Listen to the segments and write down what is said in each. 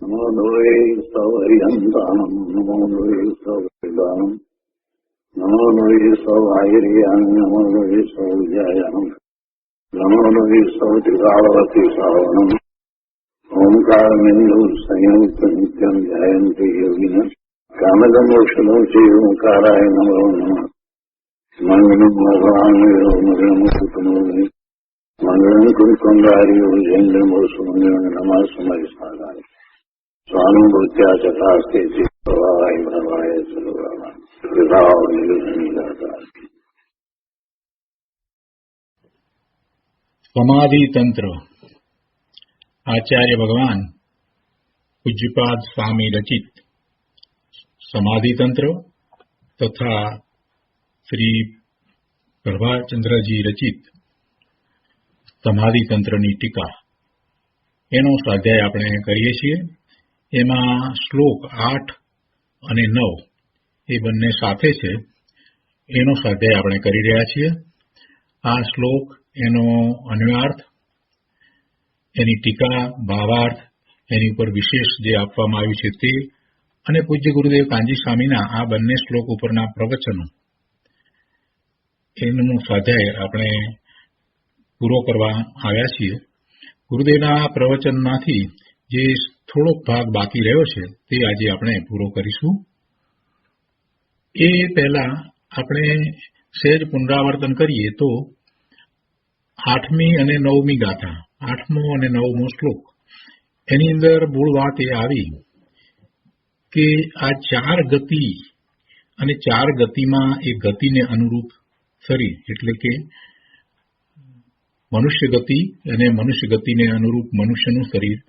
નમો લોહે સૌહરિહંતાણમ નમો લોહે સૌહરિદાનમ નમો લોહે સૌહાયરિયાન નમો લોહે સૌજયાનમ નમો લોહે સૌત્રિકાળવતી શ્રાવણમ ઓમકારમિંદુ સંયુક્ત નિત્યમ જયંતિ યોગિન કામદમોક્ષદો ચૈવ ઓંકારાય નમો નમઃ મંગલમ ભગવાન મંગલમ મંગલમ કુંકુંડાર્યો જૈન્દ્રમોસુમંગલમ નમઃ સમય સાધાય સ્વાનુભૂત્યા ચકાસ્તે ચિત્તવાય ભવાય સર્વરામ સમાધિ તંત્ર આચાર્ય ભગવાન પૂજ્યપાદ સ્વામી રચિત સમાધિ તંત્ર તથા શ્રી પ્રભાચંદ્રજી રચિત સમાધિ તંત્રની ટીકા એનો સ્વાધ્યાય આપણે કરીએ છીએ. એમાં શ્લોક 8 અને 9 એ બંને સાથે છે. એનો સ્વાધ્યાય આપણે કરી રહ્યા છીએ. આ શ્લોક, એનો અન્વયાર્થ, એની ટીકા, ભાવાર્થ, એની ઉપર વિશેષ જે આપવામાં આવ્યું છે તે, અને પૂજ્ય ગુરુદેવ કાનજી સ્વામીના આ બંને શ્લોક ઉપરના પ્રવચનો, એનું સ્વાધ્યાય આપણે પૂરો કરવા આવ્યા છીએ. ગુરુદેવના પ્રવચનમાંથી જે થોડોક ભાગ બાકી રહ્યો છે તે આજે આપણે પૂરો કરીશું. એ પહેલા આપણે સહેજ પુનરાવર્તન કરીએ તો 8મી અને 9મી ગાથા, 8મો અને 9મો શ્લોક, એની અંદર મૂળ વાત એ આવી કે આ 4 ગતિ અને 4 ગતિમાં એ ગતિને અનુરૂપ શરીર, એટલે કે મનુષ્ય ગતિ અને મનુષ્ય ગતિને અનુરૂપ મનુષ્યનું શરીર,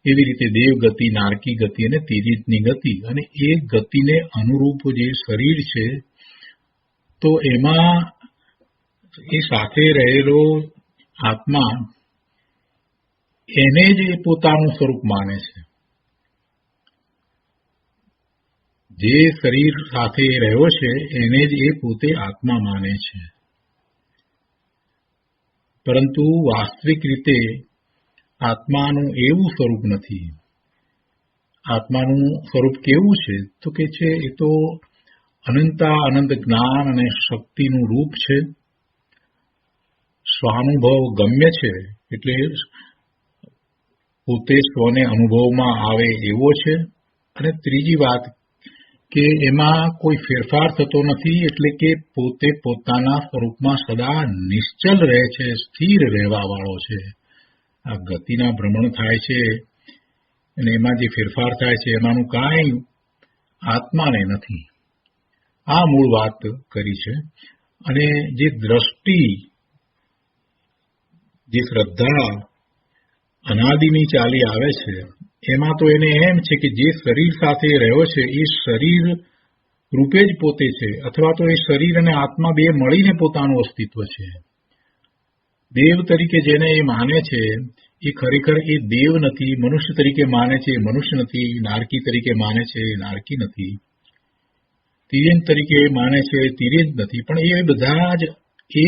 એવી રીતે દેવ ગતિ, નારકી ગતિ અને તિર્યજની ગતિ, અને એ ગતિને અનુરૂપ જે શરીર છે તો એમાં એ સાથે રહેલો આત્મા એને જ એ પોતાનું સ્વરૂપ માને છે. જે શરીર સાથે રહ્યો છે એને જ એ પોતે આત્મા માને છે. પરંતુ વાસ્તવિક રીતે આત્માનું એવું સ્વરૂપ નથી. આત્માનું સ્વરૂપ કેવું છે તો કે છે એ તો અનંતા અનંત જ્ઞાન અને શક્તિનું રૂપ છે. સ્વાનુભવ ગમ્ય છે, એટલે પોતે સ્વને અનુભવમાં આવે એવો છે. અને ત્રીજી વાત કે એમાં કોઈ ફેરફાર થતો નથી, એટલે કે પોતે પોતાના સ્વરૂપમાં સદા નિશ્ચલ રહે છે, સ્થિર રહેવા વાળો છે. આ ગતિના ભ્રમણ થાય છે અને એમાં જે ફેરફાર થાય છે એમાંનું કાંઈ આત્માને નથી. આ મૂળ વાત કરી છે. અને જે દ્રષ્ટિ, જે શ્રદ્ધા અનાદિની ચાલી આવે છે, એમાં તો એને એમ છે કે જે શરીર સાથે રહ્યો છે એ શરીર રૂપે જ પોતે છે, અથવા તો એ શરીર અને આત્મા બે મળીને પોતાનું અસ્તિત્વ છે. દેવ તરીકે જેને એ માને છે એ ખરેખર એ દેવ નથી. મનુષ્ય તરીકે માને છે, મનુષ્ય નથી. નારકી તરીકે માને છે, નારકી નથી. તિર્યજ તરીકે માને છે, તિર્યજ નથી. પણ એ બધા જ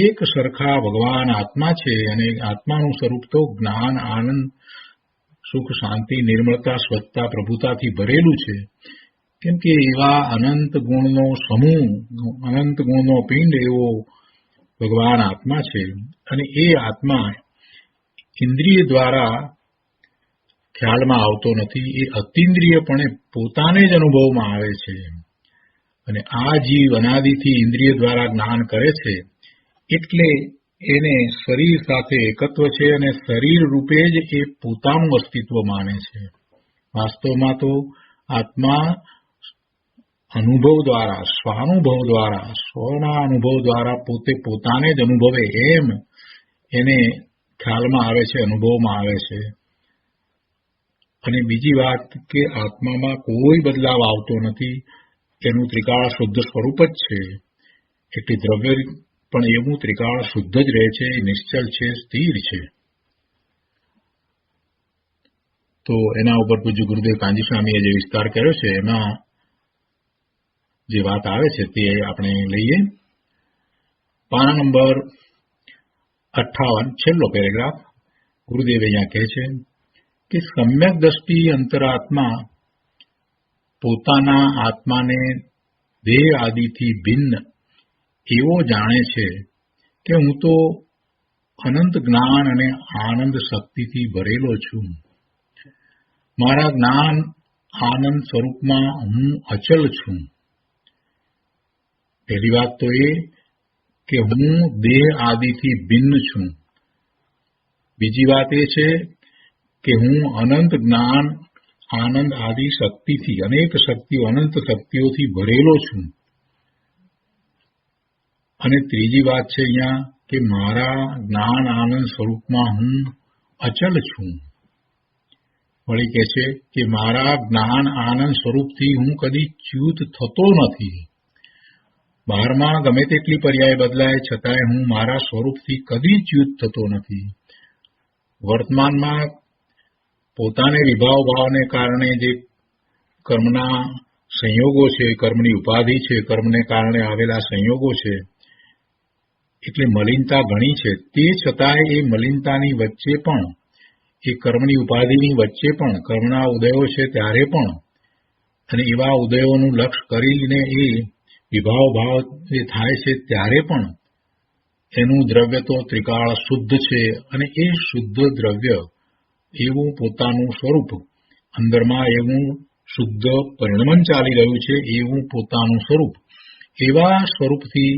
એક સરખા ભગવાન આત્મા છે. અને આત્માનું સ્વરૂપ તો જ્ઞાન, આનંદ, સુખ, શાંતિ, નિર્મળતા, સ્વચ્છતા, પ્રભુતાથી ભરેલું છે. કેમ કે એવા અનંત ગુણનો સમૂહ, અનંત ગુણનો પિંડ એવો ભગવાન આત્મા છે. અને એ આત્મા ઇન્દ્રિય દ્વારા ખ્યાલમાં આવતો નથી. એ અતિન્દ્રિયપણે પોતાને જ અનુભવમાં આવે છે. અને આ જીવ અનાદિથી ઇન્દ્રિય દ્વારા જ્ઞાન કરે છે, એટલે એને શરીર સાથે એકત્વ છે અને શરીર રૂપે જ એ પોતાનું અસ્તિત્વ માને છે. વાસ્તવમાં તો આત્મા અનુભવ દ્વારા, સ્વાનુભવ દ્વારા, સ્વના અનુભવ દ્વારા પોતે પોતાને જ અનુભવે એમ એને ખ્યાલમાં આવે છે, અનુભવમાં આવે છે. અને બીજી વાત કે આત્મામાં કોઈ બદલાવ આવતો નથી. એનું ત્રિકાળ શુદ્ધ સ્વરૂપ જ છે. એટલે દ્રવ્ય પણ એવું ત્રિકાળ શુદ્ધ જ રહે છે, નિશ્ચલ છે, સ્થિર છે. તો એના ઉપર પૂજ્ય ગુરુદેવ કાનજી સ્વામીએ જે વિસ્તાર કર્યો છે એમાં જે વાત આવે છે તે આપણે લઈએ. પાના નંબર 58, છેલ્લો પેરેગ્રાફ. ગુરુદેવ અહીંયા કહે છે કે સમ્યક દ્રષ્ટિ અંતરાત્મા પોતાના આત્માને દેહ આદિથી ભિન્ન એવો જાણે છે કે હું તો અનંત જ્ઞાન અને આનંદ શક્તિથી ભરેલો છું. મારા જ્ઞાન આનંદ સ્વરૂપમાં હું અચલ છું. પહેલી વાત તો એ કે હું દેહ આદિથી ભિન્ન છું. બીજી વાત એ છે કે હું અનંત જ્ઞાન આનંદ આદિ શક્તિથી અનેક શક્તિઓ અનંત શક્તિઓથી ભરેલો છું. અને ત્રીજી વાત છે અહીંયા કે મારા જ્ઞાન આનંદ સ્વરૂપમાં હું અચલ છું. વળી કહે છે કે મારા જ્ઞાન આનંદ સ્વરૂપથી હું કદી ચ્યુત થતો નથી. બહારમાં ગમે તેટલી પર્યાય બદલાય છતાંય હું મારા સ્વરૂપથી કદી ચ્યુત થતો નથી. વર્તમાનમાં પોતાને વિભાવ ભાવને કારણે જે કર્મના સંયોગો છે, કર્મની ઉપાધિ છે, કર્મને કારણે આવેલા સંયોગો છે, એટલે મલિનતા ઘણી છે. તે છતાંય એ મલિનતાની વચ્ચે પણ, એ કર્મની ઉપાધિની વચ્ચે પણ કર્મના ઉદયો છે ત્યારે પણ, અને એવા ઉદયોનું લક્ષ્ય કરીને એ વિભાવ ભાવ જે થાય છે ત્યારે પણ એનું દ્રવ્ય તો ત્રિકાળ શુદ્ધ છે. અને એ શુદ્ધ દ્રવ્ય એવું પોતાનું સ્વરૂપ, અંદરમાં એવું શુદ્ધ પરિણમન ચાલી રહ્યું છે એવું પોતાનું સ્વરૂપ, એવા સ્વરૂપથી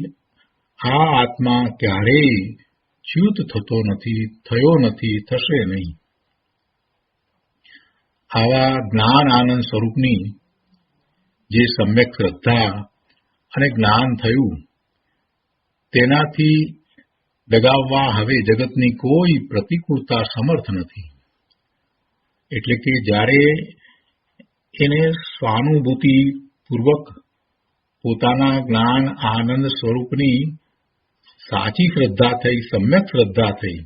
આ આત્મા ક્યારેય ચ્યુત થતો નથી, થયો નથી, થશે નહીં. આવા જ્ઞાન આનંદ સ્વરૂપની જે સમ્યક શ્રદ્ધા અને જ્ઞાન થયું, તેનાથી ડગાવવા હવે જગતની કોઈ પ્રતિકૂળતા સમર્થ નથી. એટલે કે જ્યારે એને સ્વાનુભૂતિપૂર્વક પોતાના જ્ઞાન આનંદ સ્વરૂપની સાચી શ્રદ્ધા થઈ, સમ્યક શ્રદ્ધા થઈ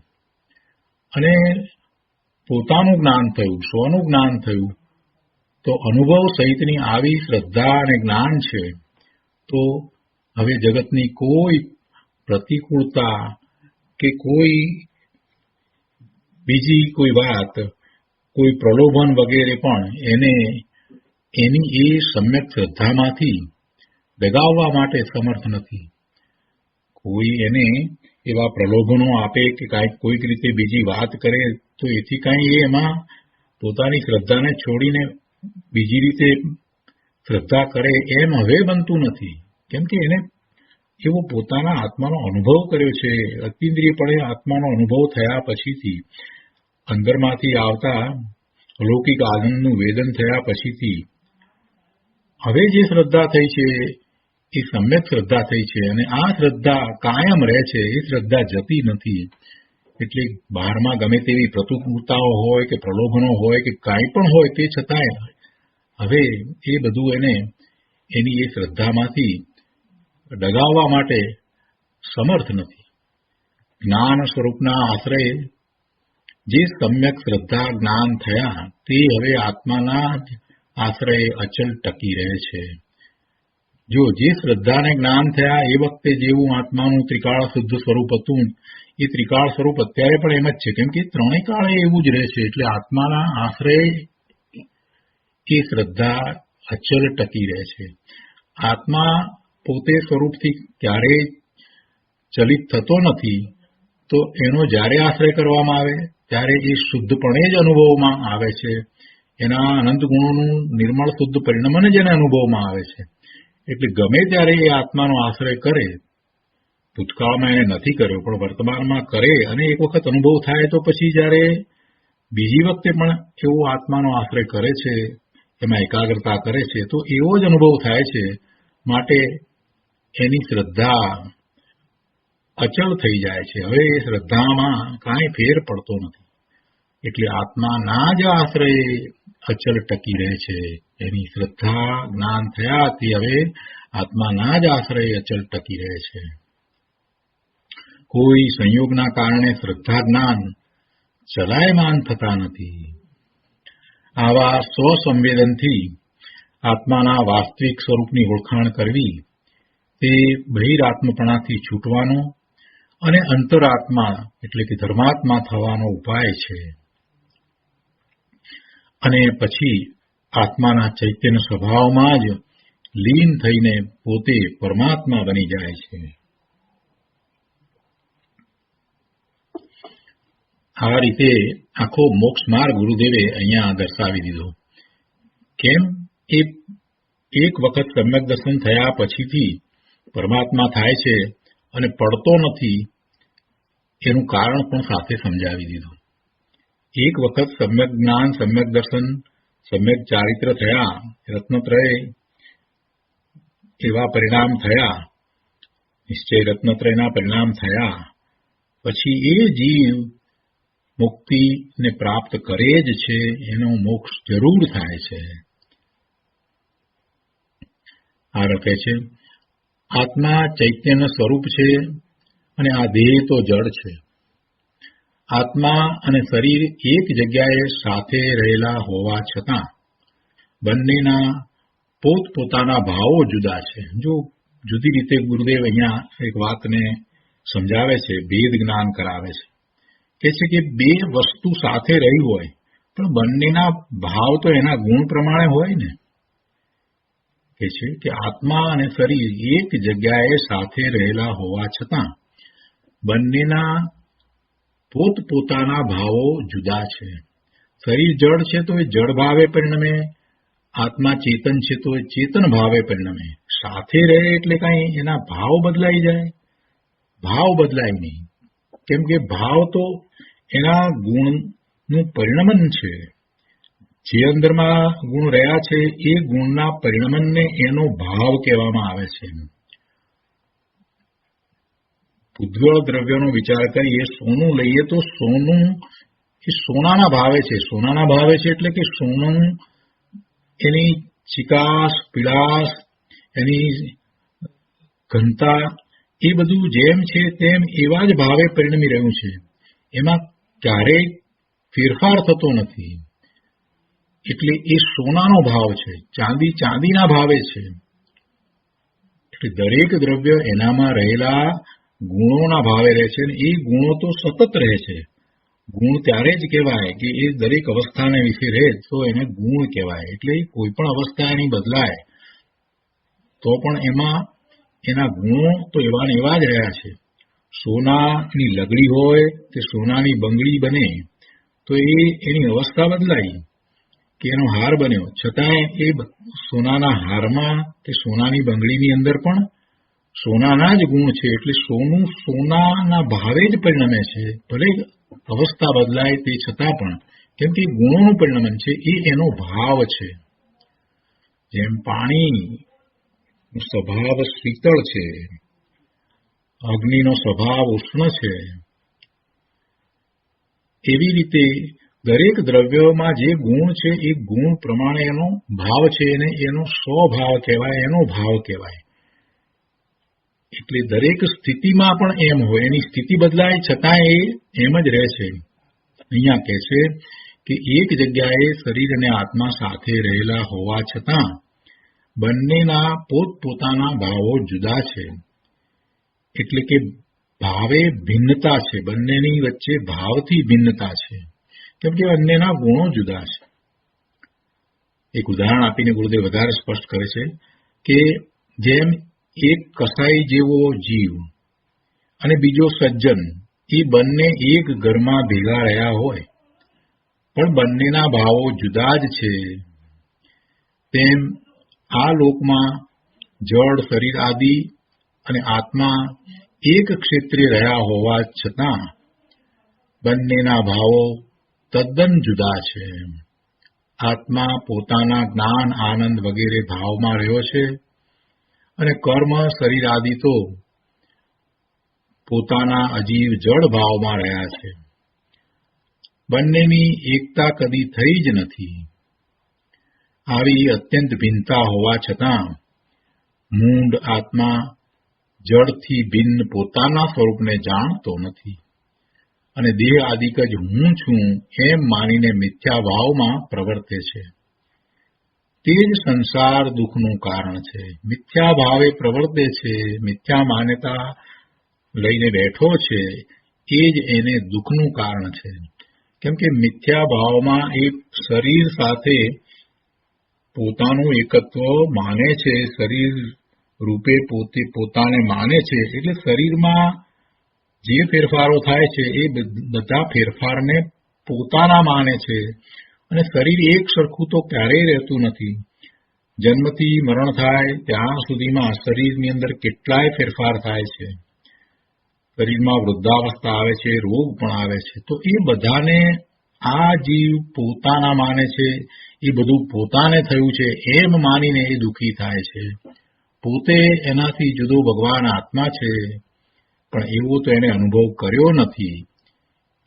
અને પોતાનું જ્ઞાન થયું, સ્વનું જ્ઞાન થયું, તો અનુભવ સહિતની આવી શ્રદ્ધા અને જ્ઞાન છે તો હવે જગતની કોઈ પ્રતિકૂળતા કે કોઈ બીજી કોઈ વાત, કોઈ પ્રલોભન વગેરે પણ એને એની એ સમ્યક શ્રદ્ધામાંથી દગાવવા માટે સમર્થ નથી. કોઈ એને એવા પ્રલોભનો આપે કે કાંઈક કોઈક રીતે બીજી વાત કરે તો એથી કાંઈ એમાં પોતાની શ્રદ્ધાને છોડીને બીજી રીતે શ્રદ્ધા કરે એમ હવે બનતું નથી. કેમ કે એને એવો પોતાના આત્માનો અનુભવ કર્યો છે. અતિન્દ્રિયપણે આત્માનો અનુભવ થયા પછીથી, અંદરમાંથી આવતા અલૌકિક આનંદનું વેદન થયા પછીથી હવે જે શ્રદ્ધા થઈ છે એ સમ્યક શ્રદ્ધા થઈ છે. અને આ શ્રદ્ધા કાયમ રહે છે, એ શ્રદ્ધા જતી નથી. એટલે બહારમાં ગમે તેવી પ્રતિકૂળતાઓ હોય કે પ્રલોભનો હોય કે કાંઈ પણ હોય, તે છતાંય હવે એ બધું એને એની એ શ્રદ્ધામાંથી ડગાવવા માટે સમર્થ નથી. જ્ઞાન સ્વરૂપના આશ્રયે જે સમ્યક શ્રદ્ધા જ્ઞાન થયા તે હવે આત્માના જ આશ્રયે અચલ ટકી રહે છે. જો જે શ્રદ્ધાને જ્ઞાન થયા એ વખતે જેવું આત્માનું ત્રિકાળ શુદ્ધ સ્વરૂપ હતું, એ ત્રિકાળ સ્વરૂપ અત્યારે પણ એમ જ છે. કેમ કે ત્રણેય કાળે એવું જ રહે છે. એટલે આત્માના આશ્રયે એ શ્રદ્ધા અચલ ટકી રહે છે. આત્મા પોતે સ્વરૂપથી ક્યારેય ચલિત થતો નથી. તો એનો જ્યારે આશ્રય કરવામાં આવે ત્યારે એ શુદ્ધપણે જ અનુભવમાં આવે છે. એના અનંત ગુણોનું નિર્મળ શુદ્ધ પરિણમન જ એને અનુભવમાં આવે છે. એટલે ગમે ત્યારે એ આત્માનો આશ્રય કરે, ભૂતકાળમાં એને નથી કર્યો પણ વર્તમાનમાં કરે અને એક વખત અનુભવ થાય તો પછી જ્યારે બીજી વખતે પણ એવો આત્માનો આશ્રય કરે છે, એમાં એકાગ્રતા કરે છે, તો એવો જ અનુભવ થાય છે. માટે એની શ્રદ્ધા અચળ થઈ જાય છે. હવે એ શ્રદ્ધામાં કાંઈ ફેર પડતો નથી. એટલે આત્માના જ આશ્રયે અચલ ટકી રહે છે. એની શ્રદ્ધા જ્ઞાન થયાથી હવે આત્માના જ આશ્રયે અચલ ટકી રહે છે. કોઈ સંયોગના કારણે શ્રદ્ધા જ્ઞાન ચલાયમાન થતા નથી. આવા સ્વસંવેદનથી આત્માના વાસ્તવિક સ્વરૂપની ઓળખાણ કરવી તે બહિરાત્મપણાથી છૂટવાનો અને અંતરાત્મા એટલે કે ધર્માત્મા થવાનો ઉપાય છે. અને પછી આત્માના ચૈતન્ય સ્વભાવમાં જ લીન થઈને પોતે પરમાત્મા બની જાય છે. આ રીતે આખો મોક્ષ માર્ગ ગુરુદેવે અહીંયા દર્શાવી દીધો. કેમ? એ એક વખત સમ્યક દર્શન થયા પછીથી પરમાત્મા થાય છે અને પડતો નથી, એનું કારણ પણ સાથે સમજાવી દીધું. એક વખત સમ્યક જ્ઞાન, સમ્યક દર્શન, સમ્યક ચારિત્ર થયા, રત્નત્રય એવા પરિણામ થયા, નિશ્ચય રત્નત્રયના પરિણામ થયા, પછી એ જીવ મુક્તિને પ્રાપ્ત કરે જ છે, એનો મોક્ષ જરૂર થાય છે. આ લખે છે, આત્મા ચૈતન્યનું સ્વરૂપ છે અને આ દેહ તો જડ છે. આત્મા અને શરીર એક જગ્યાએ સાથે રહેલા હોવા છતાં બંનેના પોતપોતાના ભાવો જુદા છે. જો જુદી રીતે ગુરુદેવ અહીંયા એક વાતને સમજાવે છે, ભેદ જ્ઞાન કરાવે છે. કહે છે કે બે વસ્તુ સાથે રહી હોય પણ બંનેના ભાવ તો એના ગુણ પ્રમાણે હોય ને. કહે છે કે આત્મા અને શરીર એક જગ્યાએ સાથે રહેલા હોવા છતાં બંનેના પોતપોતાના ભાવો જુદા છે. શરીર જડ છે તો એ જડ ભાવે પરિણમે, આત્મા ચેતન છે તો એ ચેતન ભાવે પરિણમે. સાથે રહે એટલે કઈ એના ભાવ બદલાઈ જાય? ભાવ બદલાય નહીં. કેમ કે ભાવ તો એના ગુણનું પરિણમન છે. જે અંદરમાં ગુણ રહ્યા છે એ ગુણના પરિણમનને એનો ભાવ કહેવામાં આવે છે. ઉદ્ગળ દ્રવ્યનો વિચાર કરીએ, સોનું લઈએ તો સોનું એ સોનાના ભાવે છે. સોનાના ભાવે છે એટલે કે સોનું એની ચિકાસ, પીળાશ, એની ઘનતા એ બધું જેમ છે તેમ એવા જ ભાવે પરિણમી રહ્યું છે. એમાં ક્યારેય ફેરફાર થતો નથી. એટલે એ સોનાનો ભાવ છે. ચાંદી ચાંદીના ભાવે છે. એટલે દરેક દ્રવ્ય એનામાં રહેલા ગુણોના ભાવે રહે છે અને એ ગુણો તો સતત રહે છે. ગુણ ત્યારે જ કહેવાય કે એ દરેક અવસ્થાને વિશે રહે તો એને ગુણ કહેવાય. એટલે કોઈ પણ અવસ્થા એની બદલાય તો પણ એમાં એના ગુણો તો એવા ને એવા જ રહ્યા છે. સોનાની લગડી હોય તે સોનાની બંગડી બને તો એની અવસ્થા બદલાઈ કે એનો હાર બન્યો, છતાંય એ સોનાના હારમાં કે સોનાની બંગડીની અંદર પણ સોનાના જ ગુણ છે. એટલે સોનું સોનાના ભાવે જ પરિણમે છે. ભલે અવસ્થા બદલાય તે છતાં પણ, કેમ કે ગુણોનું પરિણમન છે, એ એનો ભાવ છે. જેમ પાણી સ્વભાવ શીતળ છે, અગ્નિનો સ્વભાવ ઉષ્ણ છે, એવી રીતે દરેક દ્રવ્યોમાં જે ગુણ છે એ ગુણ પ્રમાણે એનો ભાવ છે અને એનો સ્વભાવ કહેવાય, એનો ભાવ કહેવાય. એટલે દરેક સ્થિતિમાં પણ એમ હોય. એની સ્થિતિ બદલાય છતાં એ એમ જ રહે છે. અહીંયા કહે છે કે એક જગ્યાએ શરીર અને આત્મા સાથે રહેલા હોવા છતાં બંનેના પોતપોતાના ભાવો જુદા છે. એટલે કે ભાવે ભિન્નતા છે. બંનેની વચ્ચે ભાવથી ભિન્નતા છે. કેમ કે બંનેના ગુણો જુદા છે. એક ઉદાહરણ આપીને ગુરુદેવ વધારે સ્પષ્ટ કરે છે કે જેમ એક કસાઈ જેવો જીવ અને બીજો સજ્જન, એ બંને એક ઘરમાં ભેગા રહ્યા હોય પણ બંનેના ભાવો જુદા જ છે, તેમ આ લોકમાં જળ, શરીર આદિ અને આત્મા એક ક્ષેત્રે રહ્યા હોવા છતાં બંનેના ભાવો તદ્દન જુદા છે. આત્મા પોતાના જ્ઞાન, આનંદ વગેરે ભાવમાં રહ્યો છે અને કર્મ, શરીર આદિ તો પોતાના અજીવ જળ ભાવમાં રહ્યા છે. બંનેની એકતા કદી થઈ જ નથી. આવી અત્યંત ભિન્નતા હોવા છતાં મૂંઢ આત્મા જળથી ભિન્ન પોતાના સ્વરૂપને જાણતો નથી અને દેહ આદિક જ હું છું એમ માનીને મિથ્યા ભાવમાં પ્રવર્તે છે. તે જ સંસાર દુઃખનું કારણ છે. મિથ્યા ભાવે પ્રવર્તે છે, મિથ્યા માન્યતા લઈને બેઠો છે, એ જ એને દુઃખનું કારણ છે. કેમ કે મિથ્યા ભાવમાં એ શરીર સાથે પોતાનું એકત્વ માને છે, શરીર રૂપે પોતાને માને છે, એટલે શરીરમાં જે ફેરફારો થાય છે એ બધા ફેરફારને પોતાના માને છે. અને શરીર એક સરખું તો ક્યારેય રહેતું નથી. જન્મથી મરણ થાય ત્યાં સુધીમાં શરીરની અંદર કેટલાય ફેરફાર થાય છે. શરીરમાં વૃદ્ધાવસ્થા આવે છે, રોગ પણ આવે છે. તો એ બધાને આ જીવ પોતાના માને છે, એ બધું પોતાને થયું છે એમ માનીને એ દુઃખી થાય છે. પોતે એનાથી જુદો ભગવાન આત્મા છે, પણ એવો તો એને અનુભવ કર્યો નથી.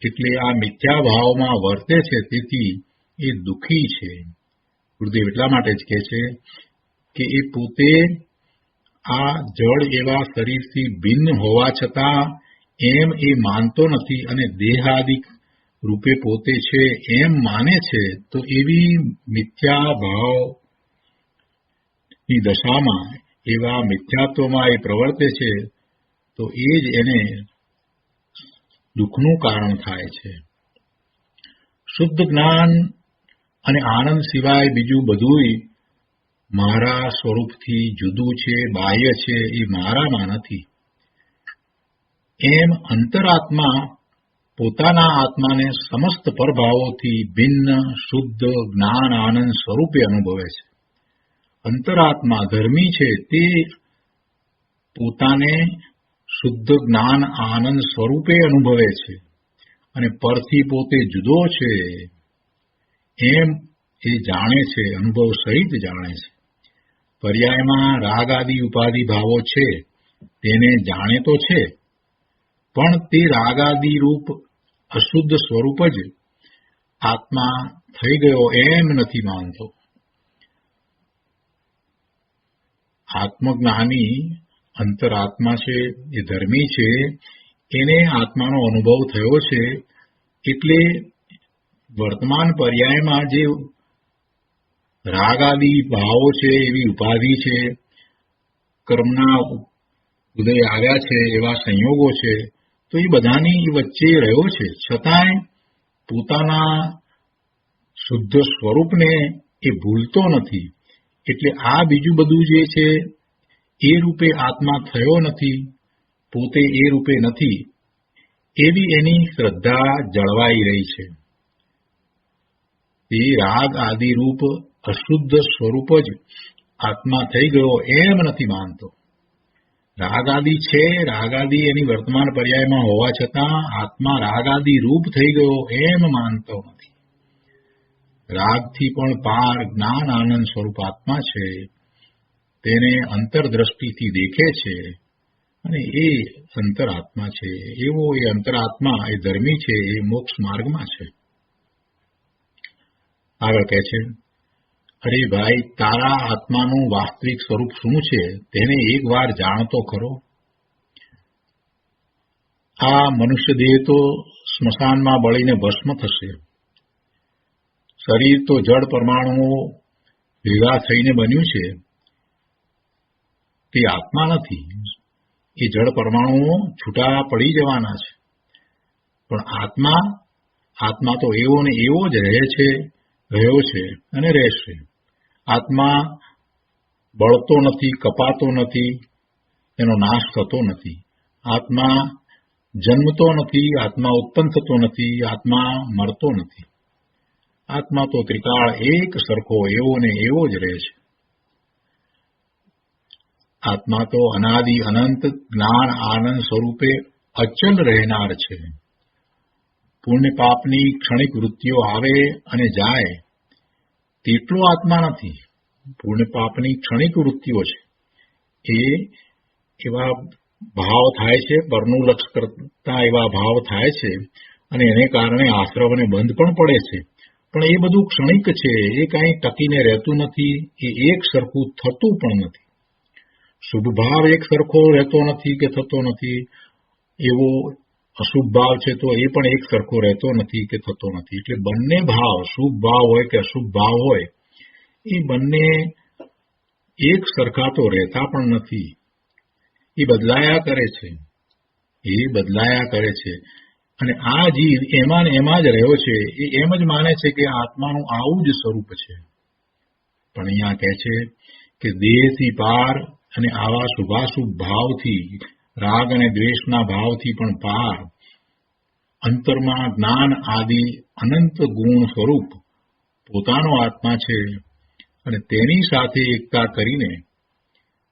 એટલે આ મિથ્યા ભાવમાં વર્તે છે, તેથી એ દુઃખી છે. ગુરુદેવ એટલા માટે જ કહે છે કે એ પોતે આ જળ એવા શરીરથી ભિન્ન હોવા છતાં એમ એ માનતો નથી અને દેહાદિક રૂપે પોતે છે એમ માને છે. તો એવી મિથ્યા ભાવની દશામાં, એવા મિથ્યાત્વમાં એ પ્રવર્તે છે, તો એ જ એને દુઃખનું કારણ થાય છે. શુદ્ધ જ્ઞાન અને આનંદ સિવાય બીજું બધુંય મારા સ્વરૂપથી જુદું છે, બાહ્ય છે, એ મારામાં નથી. એમ અંતરાત્મા પોતાના આત્માને સમસ્ત પરભાવોથી ભિન્ન શુદ્ધ જ્ઞાન આનંદ સ્વરૂપે અનુભવે છે. અંતરાત્મા ધર્મી છે તે પોતાને શુદ્ધ જ્ઞાન આનંદ સ્વરૂપે અનુભવે છે અને પરથી પોતે જુદો છે એમ એ જાણે છે, અનુભવ સહિત જાણે છે. પર્યાયમાં રાગ આદિ ઉપાધિ ભાવો છે તેને જાણે તો છે, પણ તે રાગાદિ રૂપ અશુદ્ધ સ્વરૂપ જ આત્મા થઈ ગયો એમ નથી માનતો. આત્મજ્ઞાની અંતરાત્મા છે, એ ધર્મી છે, એને આત્માનો અનુભવ થયો છે, એટલે વર્તમાન પર્યાયમાં જે રાગાદિ ભાવો છે, એવી ઉપાધિ છે, કર્મના ઉદય આવ્યા છે, એવા સંયોગો છે, તો એ બધાની વચ્ચે રહ્યો છે, છતાંય પોતાના શુદ્ધ સ્વરૂપને એ ભૂલતો નથી. એટલે આ બીજું બધું જે છે એ રૂપે આત્મા થયો નથી, પોતે એ રૂપે નથી, એવી એની શ્રદ્ધા જળવાઈ રહી છે. એ રાગ આદિ રૂપ અશુદ્ધ સ્વરૂપ જ આત્મા થઈ ગયો એમ નથી માનતો. રાગાદિ છે, રાગાદિ એની વર્તમાન પર્યાયમાં હોવા છતાં આત્મા રાગાદિ રૂપ થઈ ગયો એમ માનતો નથી. રાગથી પણ પાર જ્ઞાન આનંદ સ્વરૂપ આત્મા છે, તેને અંતરદ્રષ્ટિથી દેખે છે અને એ અંતરાત્મા છે. એવો એ અંતરાત્મા એ ધર્મી છે, એ મોક્ષ માર્ગમાં છે. આગળ કહે છે, અરે ભાઈ, તારા આત્માનું વાસ્તવિક સ્વરૂપ શું છે તેને એકવાર જાણતો ખરો. આ મનુષ્ય દેહ તો સ્મશાનમાં બળીને ભસ્મ થશે. શરીર તો જળ પરમાણુઓ ભેગા થઈને બન્યું છે, તે આત્મા નથી. એ જળ પરમાણુઓ છૂટા પડી જવાના છે, પણ આત્મા તો એવો ને એવો જ રહે છે, રહ્યો છે અને રહેશે. આત્મા બળતો નથી, કપાતો નથી, એનો નાશ થતો નથી. આત્મા જન્મતો નથી, આત્મા ઉત્પન્ન થતો નથી, આત્મા મરતો નથી. આત્મા તો ત્રિકાળ એક સરખો એવો ને એવો જ રહે છે. આત્મા તો અનાદિ અનંત જ્ઞાન આનંદ સ્વરૂપે અચલ રહેનાર છે. પુણ્ય પાપની ક્ષણિક વૃત્તિઓ આવે અને જાય તેટલો આત્મા નથી. પુણ્ય પાપની ક્ષણિક વૃત્તિઓ છે, એ એવા ભાવ થાય છે, પરનું લક્ષ કરતા એવા ભાવ થાય છે અને એને કારણે આશ્રવ અને બંધ પણ પડે છે. પણ એ બધું ક્ષણિક છે, એ કાંઈ ટકીને રહેતું નથી, એ એક સરખું થતું પણ નથી. શુભ ભાવ એક સરખો રહેતો નથી કે થતો નથી, એવો અશુભ ભાવ છે તો એ પણ એક સરખો રહેતો નથી કે થતો નથી. એટલે બંને ભાવ, શુભ ભાવ હોય કે અશુભ ભાવ હોય, એ બંને એક સરખા તો રહેતા પણ નથી. એ બદલાયા કરે છે. અને આ જીવ એમાં ને એમાં જ રહ્યો છે. એ એમ જ માને છે કે આત્માનું આવું જ સ્વરૂપ છે. પણ અહીંયા કહે છે કે દેહથી પાર અને આવા શુભાશુભ ભાવથી, રાગ અને દ્વેષના ભાવથી પણ પાર, અંતરમાં જ્ઞાન આદિ અનંત ગુણ સ્વરૂપ પોતાનો આત્મા છે. અને તેની સાથે એકતા કરીને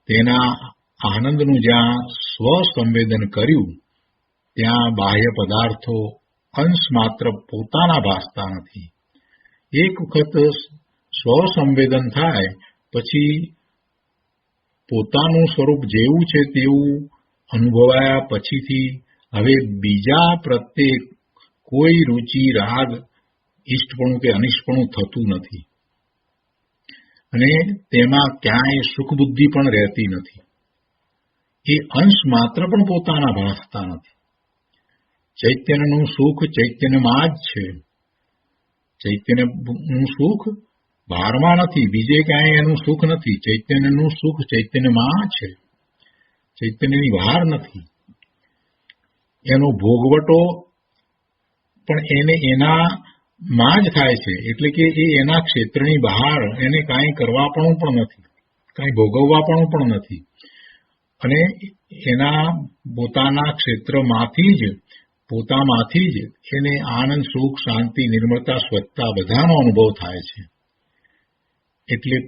તેના આનંદનું જ્યાં સ્વસંવેદન કર્યું ત્યાં બાહ્ય પદાર્થો અંશ માત્ર પોતાના ભાસતા નથી. એક વખત સ્વસંવેદન થાય પછી પોતાનું સ્વરૂપ જેવું છે તેવું અનુભવાયા પછીથી હવે બીજા પ્રત્યે કોઈ રુચિ, રાગ, ઇષ્ટપણું કે અનિષ્ટપણું થતું નથી. અને તેમાં ક્યાંય સુખ બુદ્ધિ પણ રહેતી નથી. એ અંશ માત્ર પણ પોતાના ભાસતા નથી. ચૈતન્યનું સુખ ચૈતન્યમાં જ છે. ચૈતન્યનું સુખ બહારમાં નથી, બીજે ક્યાંય એનું સુખ નથી. ચૈતન્યનું સુખ ચૈતન્યમાં છે, ચૈતન્યની બહાર નથી. એનો ભોગવટો પણ એને એનામાં જ થાય છે. એટલે કે એ એના ક્ષેત્રની બહાર એને કાંઈ કરવાપણું પણ નથી, કાંઈ ભોગવવાપણું પણ નથી. અને એના પોતાના ક્ષેત્રમાંથી જ, પોતામાંથી જ એને આનંદ, સુખ, શાંતિ, નિર્મળતા, સ્વચ્છતા બધાનો અનુભવ થાય છે. એટલે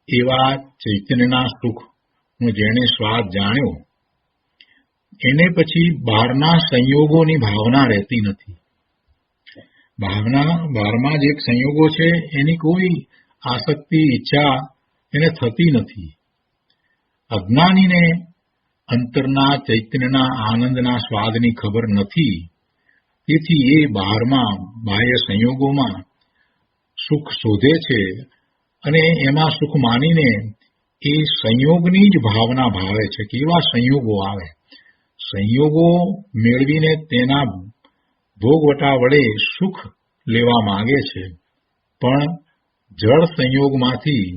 એવા ચૈતન્યના સુખનો જેણે સ્વાદ જાણ્યો એને પછી બહારના સંયોગોની ભાવના રહેતી નથી. બહારમાં જે સંયોગો છે એની કોઈ આસક્તિ, ઈચ્છા એને થતી નથી. અજ્ઞાનીને અંતરના ચૈતન્યના આનંદના સ્વાદની ખબર નથી. તેથી એ બહારમાં, બાહ્ય સંયોગોમાં સુખ શોધે છે અને એમાં સુખ માનીને એ સંયોગની જ ભાવના ભાવે છે. કેવા સંયોગો આવે, સંયોગો મેળવીને તેના ભોગવટા વડે સુખ લેવા માંગે છે. પણ જળ સંયોગમાંથી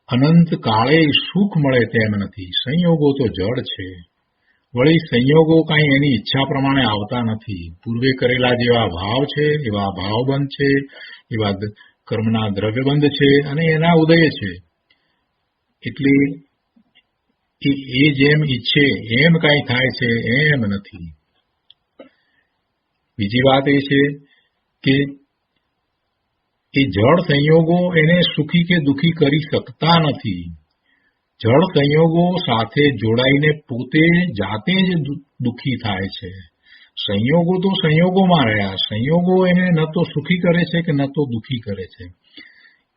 અનંત કાળે સુખ મળે તેમ નથી. સંયોગો તો જળ છે. વળી સંયોગો કાંઈ એની ઈચ્છા પ્રમાણે આવતા નથી. પૂર્વે કરેલા જેવા ભાવ છે એવા ભાવબંધ છે, એવા કર્મના દ્રવ્યબંધ છે અને એના ઉદય છે. એટલે એ જેમ ઈચ્છે એમ કાંઈ થાય છે એમ નથી. બીજી વાત એ છે કે એ જળ સંયોગો એને સુખી કે દુઃખી કરી શકતા નથી. જળ સંયોગો સાથે જોડાઈને પોતે જાતે જ દુઃખી થાય છે. સંયોગો તો સંયોગોમાં રહ્યા, સંયોગો એને ન તો સુખી કરે છે કે ન તો દુઃખી કરે છે.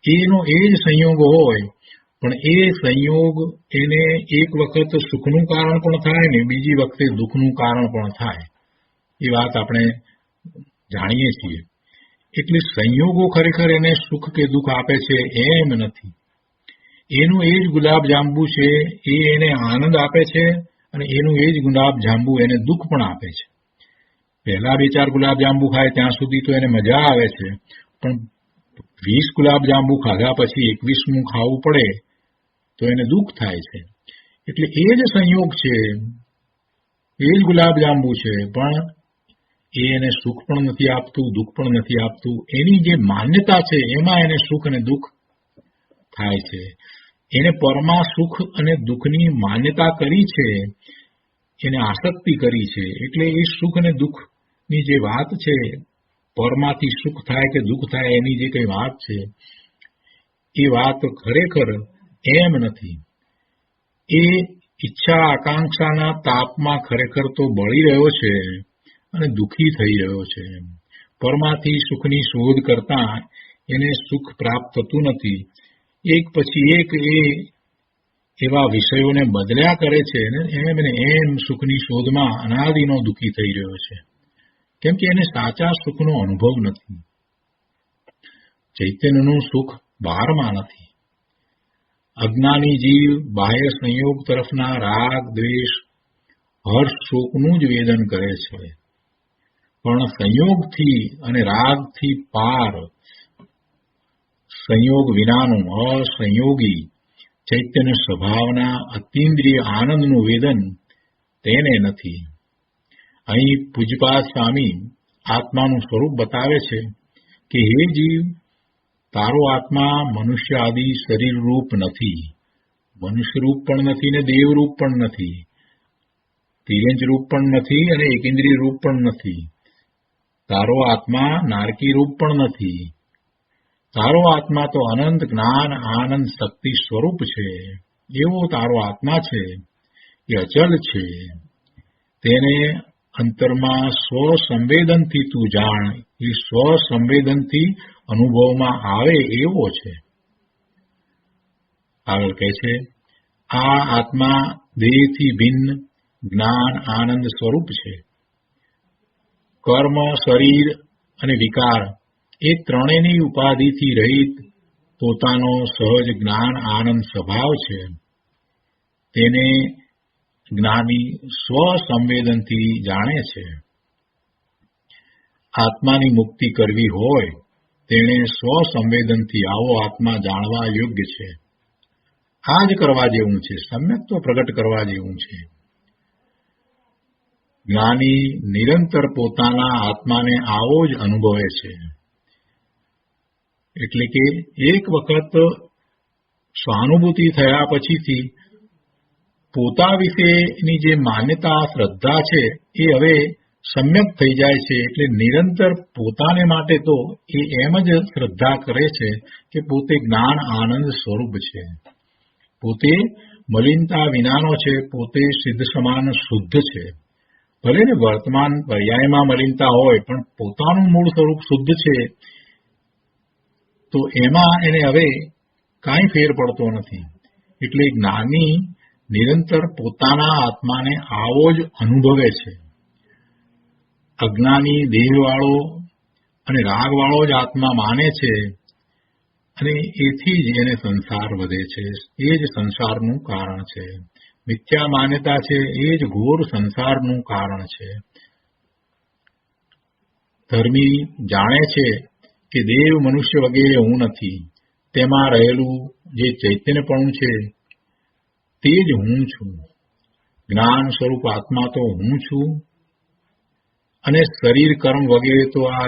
એનો એ જ સંયોગ હોય પણ એ સંયોગ એને એક વખત સુખનું કારણ પણ થાય ને બીજી વખતે દુઃખનું કારણ પણ થાય. એ વાત આપણે જાણીએ છીએ. એટલે સંયોગો ખરેખર એને સુખ કે દુઃખ આપે છે એમ નથી. એનું એ જ ગુલાબ જાંબુ છે, એ એને આનંદ આપે છે અને એનું એ જ ગુલાબ જાંબુ એને દુઃખ પણ આપે છે. પહેલા 2-4 ગુલાબ જાંબુ ખાય ત્યાં સુધી તો એને મજા આવે છે, પણ 20 ગુલાબ જાંબુ ખાધા પછી 21મું ખાવું પડે તો એને દુઃખ થાય છે. એટલે એ જ સંયોગ છે, એ જ ગુલાબ જાંબુ છે, પણ એ એને સુખ પણ નથી આપતું, દુઃખ પણ નથી આપતું. એની જે માન્યતા છે એમાં એને સુખ અને દુઃખ થાય છે. એને પરમાં સુખ અને દુઃખની માન્યતા કરી છે, એને આસક્તિ કરી છે. એટલે એ સુખ અને દુઃખની જે વાત છે, પરમાંથી સુખ થાય કે દુઃખ થાય એની જે કઈ વાત છે એ વાત ખરેખર એમ નથી. એ ઈચ્છા આકાંક્ષાના તાપમાં ખરેખર તો બળી રહ્યો છે અને દુઃખી થઈ રહ્યો છે. પરમાંથી સુખની શોધ કરતા એને સુખ પ્રાપ્ત થતું નથી. એક પછી એક એ એવા વિષયોને બદલ્યા કરે છે ને એમ સુખની શોધમાં અનાદિનો દુઃખી થઈ રહ્યો છે, કેમ કે એને સાચા સુખનો અનુભવ નથી. ચૈતન્યનું સુખ બહારમાં નથી. અજ્ઞાની જીવ બાહ્ય સંયોગ તરફના રાગ, દ્વેષ, હર્ષ, શોકનું જ વેદન કરે છે. પણ સંયોગથી અને રાગથી પાર સંયોગ વિનાનું અસંયોગી ચૈતન્ય સ્વભાવના અતીન્દ્રિય આનંદનું વેદન તેને નથી. અહીં પૂજ્યપાદ સ્વામી આત્માનું સ્વરૂપ બતાવે છે કે હે જીવ, તારો આત્મા મનુષ્ય આદિ શરીર રૂપ નથી. મનુષ્ય રૂપ પણ નથી ને દેવ રૂપ પણ નથી, તિર્યંચ રૂપ પણ નથી અને એકેન્દ્રિય રૂપ પણ નથી. તારો આત્મા નારકી રૂપ પણ નથી. તારો આત્મા તો અનંત જ્ઞાન આનંદ શક્તિ સ્વરૂપ છે. એવો તારો આત્મા છે, એ અચલ છે. તેને અંતરમાં સ્વસંવેદનથી તું જાણ. એ સ્વસંવેદનથી અનુભવમાં આવે એવો છે. આગળ કહે છે, આ આત્મા દેહથી ભિન્ન જ્ઞાન આનંદ સ્વરૂપ છે. કર્મ, શરીર અને વિકાર એ ત્રણેયની ઉપાધિથી રહિત પોતાનો સહજ જ્ઞાન આનંદ સ્વભાવ છે. તેને જ્ઞાની સ્વસંવેદનથી જાણે છે. આત્માની મુક્તિ કરવી હોય તેણે સ્વસંવેદનથી આવો આત્મા જાણવા યોગ્ય છે. આ જ કરવા જેવું છે, સમ્યક તો પ્રગટ કરવા જેવું છે. જ્ઞાની નિરંતર પોતાના આત્માને આવો જ અનુભવે છે. એટલે કે એક વખત સ્વાનુભૂતિ થયા પછીથી પોતા વિશેની જે માન્યતા શ્રદ્ધા છે એ હવે સમ્યક થઈ જાય છે. એટલે નિરંતર પોતાને માટે તો એ એમ જ શ્રદ્ધા કરે છે કે પોતે જ્ઞાન આનંદ સ્વરૂપ છે, પોતે મલિનતા વિનાનો છે, પોતે સિદ્ધ સમાન શુદ્ધ છે. ભલે ને વર્તમાન પર્યાયમાં મલિનતા હોય પણ પોતાનું મૂળ સ્વરૂપ શુદ્ધ છે, તો એમાં એને હવે કાંઈ ફેર પડતો નથી. એટલે જ્ઞાની નિરંતર પોતાના આત્માને આવો જ અનુભવે છે. અજ્ઞાની દેહવાળો અને રાગવાળો જ આત્મા માને છે અને એથી જ એને સંસાર વધે છે. એ જ સંસારનું કારણ છે. મિથ્યા માન્યતા છે એ જ ઘોર સંસારનું કારણ છે. ધર્મી જાણે છે કે દેવ, મનુષ્ય વગેરે હું નથી. તેમાં રહેલું જે ચૈતન્યપણું છે તે જ હું છું. જ્ઞાન સ્વરૂપ આત્મા તો હું છું અને શરીર, કર્મ વગેરે તો આ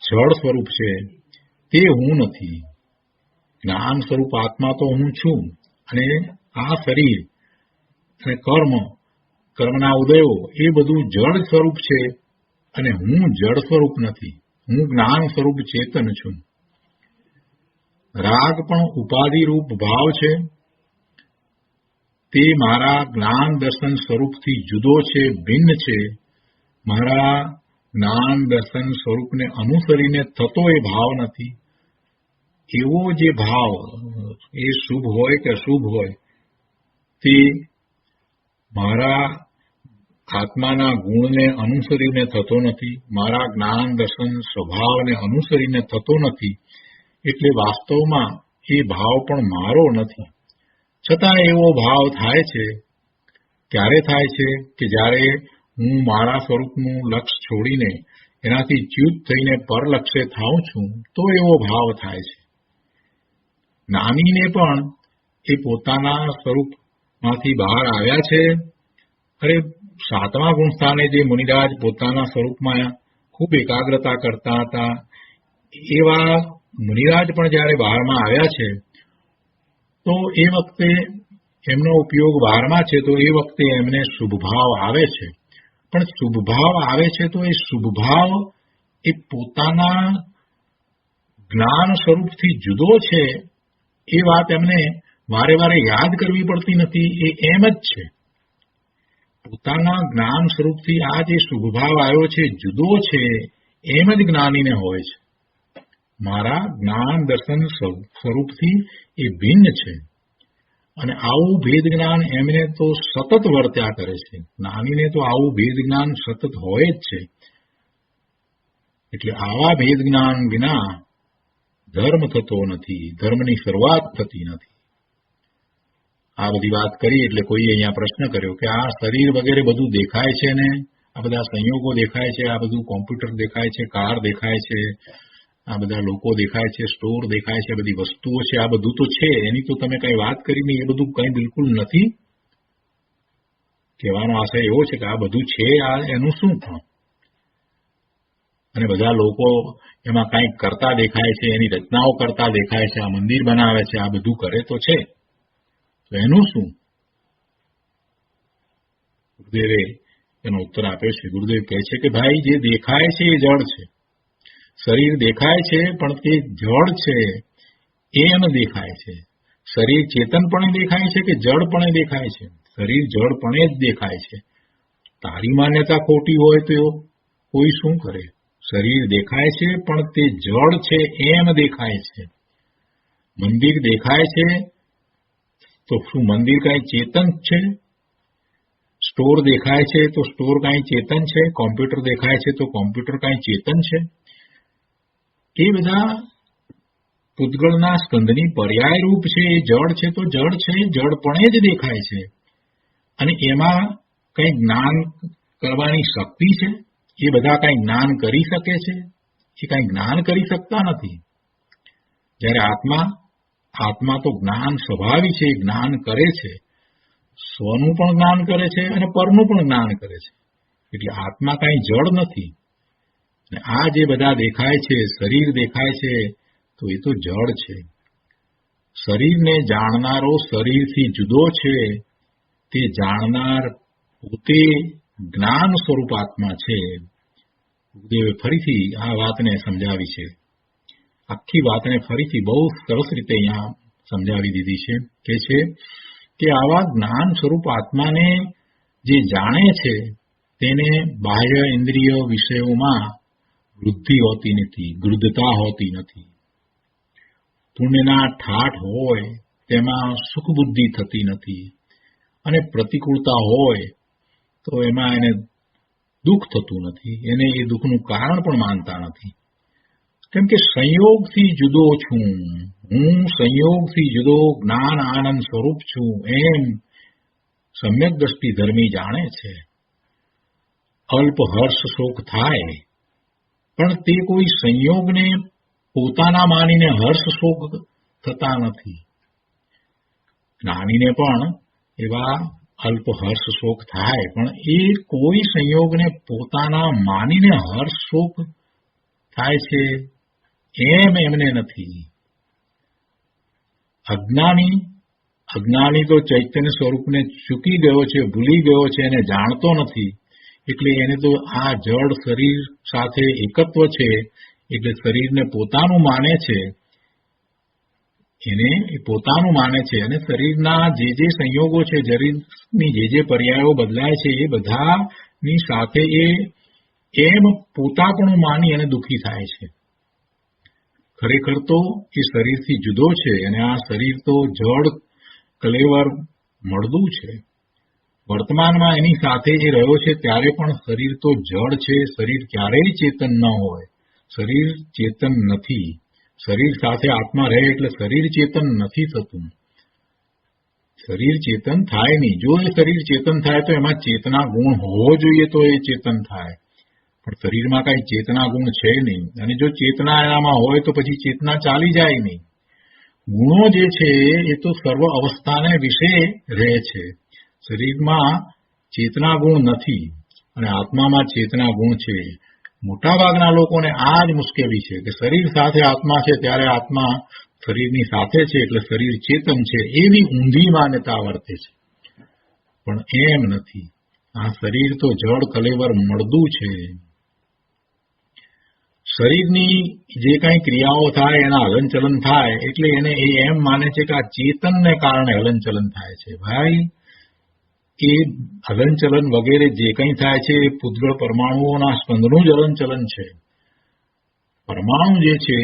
જળ સ્વરૂપ છે, તે હું નથી. જ્ઞાન સ્વરૂપ આત્મા તો હું છું અને આ શરીર અને કર્મના ઉદયો એ બધું જળ સ્વરૂપ છે અને હું જળ સ્વરૂપ નથી. હું જ્ઞાન સ્વરૂપ ચેતન છું. રાગ પણ ઉપાધિરૂપ ભાવ છે. તે મારા જ્ઞાન દર્શન સ્વરૂપથી જુદો છે, ભિન્ન છે. મારા જ્ઞાન દર્શન સ્વરૂપને અનુસરીને થતો એ ભાવ નથી. એવો જે ભાવ, એ શુભ હોય કે અશુભ હોય, તે મારા આત્માના ગુણને અનુસરીને થતો નથી. મારા જ્ઞાન દર્શન સ્વભાવને અનુસરીને થતો નથી. એટલે વાસ્તવમાં એ ભાવ પણ મારો નથી. છતાં એવો ભાવ થાય છે. ક્યારે થાય છે કે જ્યારે હું મારા સ્વરૂપનું લક્ષ્ય છોડીને એનાથી ચ્યુત થઈને પરલક્ષ્ય થાઉં છું, તો એવો ભાવ થાય છે. જ્ઞાનીને પણ એ પોતાના સ્વરૂપમાંથી બહાર આવ્યા છે. અરે, 7મા ગુણ સ્થાને જે મુનિરાજ પોતાના સ્વરૂપમાં ખૂબ એકાગ્રતા કરતા હતા, એવા મુનિરાજ પણ જ્યારે બહારમાં આવ્યા છે, તો એ વખતે એમનો ઉપયોગ 12માં છે, તો એ વખતે એમને શુભભાવ આવે છે. પણ શુભભાવ આવે છે તો એ શુભભાવ એ પોતાના જ્ઞાન સ્વરૂપથી જુદો છે, એ વાત એમને વારે વારે યાદ કરવી પડતી નથી. એ એમ જ છે. પોતાના જ્ઞાન સ્વરૂપથી આ જે શુભભાવ આવ્યો છે, જુદો છે, એમ જ જ્ઞાનીને હોય છે. મારા જ્ઞાન દર્શન સ્વરૂપથી એ ભિન્ન છે. અને આવું ભેદ જ્ઞાન એમને તો સતત વર્ત્યા કરે છે. જ્ઞાનીને તો આવું ભેદ જ્ઞાન સતત હોય જ છે. એટલે આવા ભેદ જ્ઞાન વિના ધર્મ થતો નથી, ધર્મની શરૂઆત થતી નથી. આ બધી વાત કરી એટલે કોઈએ અહીંયા પ્રશ્ન કર્યો કે આ શરીર વગેરે બધું દેખાય છે ને, આ બધા સંયોગો દેખાય છે, આ બધું કોમ્પ્યુટર દેખાય છે, કાર દેખાય છે, આ બધા લોકો દેખાય છે, સ્ટોર દેખાય છે, બધી વસ્તુઓ છે, આ બધું તો છે, એની તો તમે કઈ વાત કરી નહીં, એ બધું કઈ બિલકુલ નથી. કહેવાનો આશય એવો છે કે આ બધું છે, આ એનું શું પણ? અને બધા લોકો એમાં કંઈક કરતા દેખાય છે, એની રચનાઓ કરતા દેખાય છે, આ મંદિર બનાવે છે, આ બધું કરે તો છે, તો એનું શું? ગુરુદેવે એનો ઉત્તર આપ્યો છે. ગુરુદેવ કહે છે કે ભાઈ, જે દેખાય છે એ જળ છે. શરીર દેખાય છે પણ તે જળ છે એમ દેખાય છે. શરીર ચેતનપણે દેખાય છે કે જળપણે દેખાય છે? શરીર જળપણે જ દેખાય છે. તારી માન્યતા ખોટી હોય તો કોઈ શું કરે? શરીર દેખાય છે પણ તે જળ છે એમ દેખાય છે. મંદિર દેખાય છે તો શું મંદિર કાંઈ ચેતન છે? સ્ટોર દેખાય છે તો સ્ટોર કાંઈ ચેતન છે? કોમ્પ્યુટર દેખાય છે તો કોમ્પ્યુટર કાંઈ ચેતન છે? એ બધા પૂતગળના સ્કંદની પર્યાય રૂપ છે. એ જળ છે તો જળ છે, જળપણે જ દેખાય છે. અને એમાં કંઈ જ્ઞાન કરવાની શક્તિ છે? એ બધા કંઈ જ્ઞાન કરી શકે છે? એ કંઈ જ્ઞાન કરી શકતા નથી. જ્યારે આત્મા તો જ્ઞાન સ્વભાવી છે, જ્ઞાન કરે છે. સ્વનું પણ જ્ઞાન કરે છે અને પરનું પણ જ્ઞાન કરે છે. એટલે આત્મા કાંઈ જળ નથી. અને આ જે બધા દેખાય છે, શરીર દેખાય છે, તો એ તો જળ છે. શરીરને જાણનારો શરીરથી જુદો છે. તે જાણનાર પોતે જ્ઞાન સ્વરૂપ આત્મા છે. ગુરુદેવે ફરીથી આ વાતને સમજાવી છે. આખી વાતને ફરીથી બહુ સરસ રીતે અહીંયા સમજાવી દીધી છે. કે છે કે આવા જ્ઞાન સ્વરૂપ આત્માને જે જાણે છે તેને બાહ્ય ઇન્દ્રિય વિષયોમાં વૃદ્ધિ હોતી નથી, ગૃઢતા હોતી નથી. પુણ્યના ઠાઠ હોય તેમાં સુખ બુદ્ધિ થતી નથી, અને પ્રતિકૂળતા હોય તો એમાં એને દુઃખ થતું નથી. એને એ દુઃખનું કારણ પણ માનતા નથી. કેમ કે સંયોગથી જુદો છું, હું સંયોગથી જુદો જ્ઞાન આનંદ સ્વરૂપ છું એમ સમ્યક દ્રષ્ટિ ધર્મી જાણે છે. અલ્પ હર્ષ શોક થાય પણ તે કોઈ સંયોગને પોતાના માનીને હર્ષ શોક થતા નથી. જ્ઞાનીને પણ એવા અલ્પ હર્ષ શોક થાય પણ એ કોઈ સંયોગને પોતાના માનીને હર્ષ શોક થાય છે એમ એમને નથી. અજ્ઞાની તો ચૈતન્ય સ્વરૂપને ચૂકી ગયો છે, ભૂલી ગયો છે, એને જાણતો નથી. એટલે એને તો આ જળ શરીર સાથે એકત્વ છે, એટલે શરીરને પોતાનું માને છે. એને પોતાનું માને છે અને શરીરના જે સંયોગો છે, શરીરની જે પર્યાયો બદલાય છે, એ બધાની સાથે એ એમ પોતાપણું માની અને દુઃખી થાય છે. ખરેખર તો એ શરીરથી જુદો છે અને આ શરીર તો જળ કલેવર મળદું છે. વર્તમાનમાં એની સાથે એ રહ્યો છે ત્યારે પણ શરીર તો જળ છે. શરીર ક્યારેય ચેતન ન હોય. શરીર ચેતન નથી. શરીર સાથે આત્મા રહે એટલે શરીર ચેતન નથી થતું. શરીર ચેતન થાય નહીં. જો એ શરીર ચેતન થાય તો એમાં ચેતના ગુણ હોવો જોઈએ તો એ ચેતન થાય. પણ શરીરમાં કાંઈ ચેતના ગુણ છે નહીં. અને જો ચેતના એનામાં હોય તો પછી ચેતના ચાલી જાય નહીં. ગુણો જે છે એ તો સર્વ અવસ્થાને વિશે રહે છે. શરીરમાં ચેતના ગુણ નથી અને આત્મામાં ચેતના ગુણ છે. મોટાભાગના લોકોને આ જ મુશ્કેલી છે કે શરીર સાથે આત્મા છે ત્યારે આત્મા શરીરની સાથે છે એટલે શરીર ચેતન છે એવી ઊંધી માન્યતા વર્તે છે. પણ એમ નથી. આ શરીર તો જળ કલેવર મળદું છે. શરીરની જે કાંઈ ક્રિયાઓ થાય એના હલનચલન થાય એટલે એને એ એમ માને છે કે આ ચેતનને કારણે હલનચલન થાય છે. ભાઈ, એ હલનચલન વગેરે જે કંઈ થાય છે એ પૂતગળ પરમાણુઓના સ્પંદનું જ હલનચલન છે. પરમાણુ જે છે,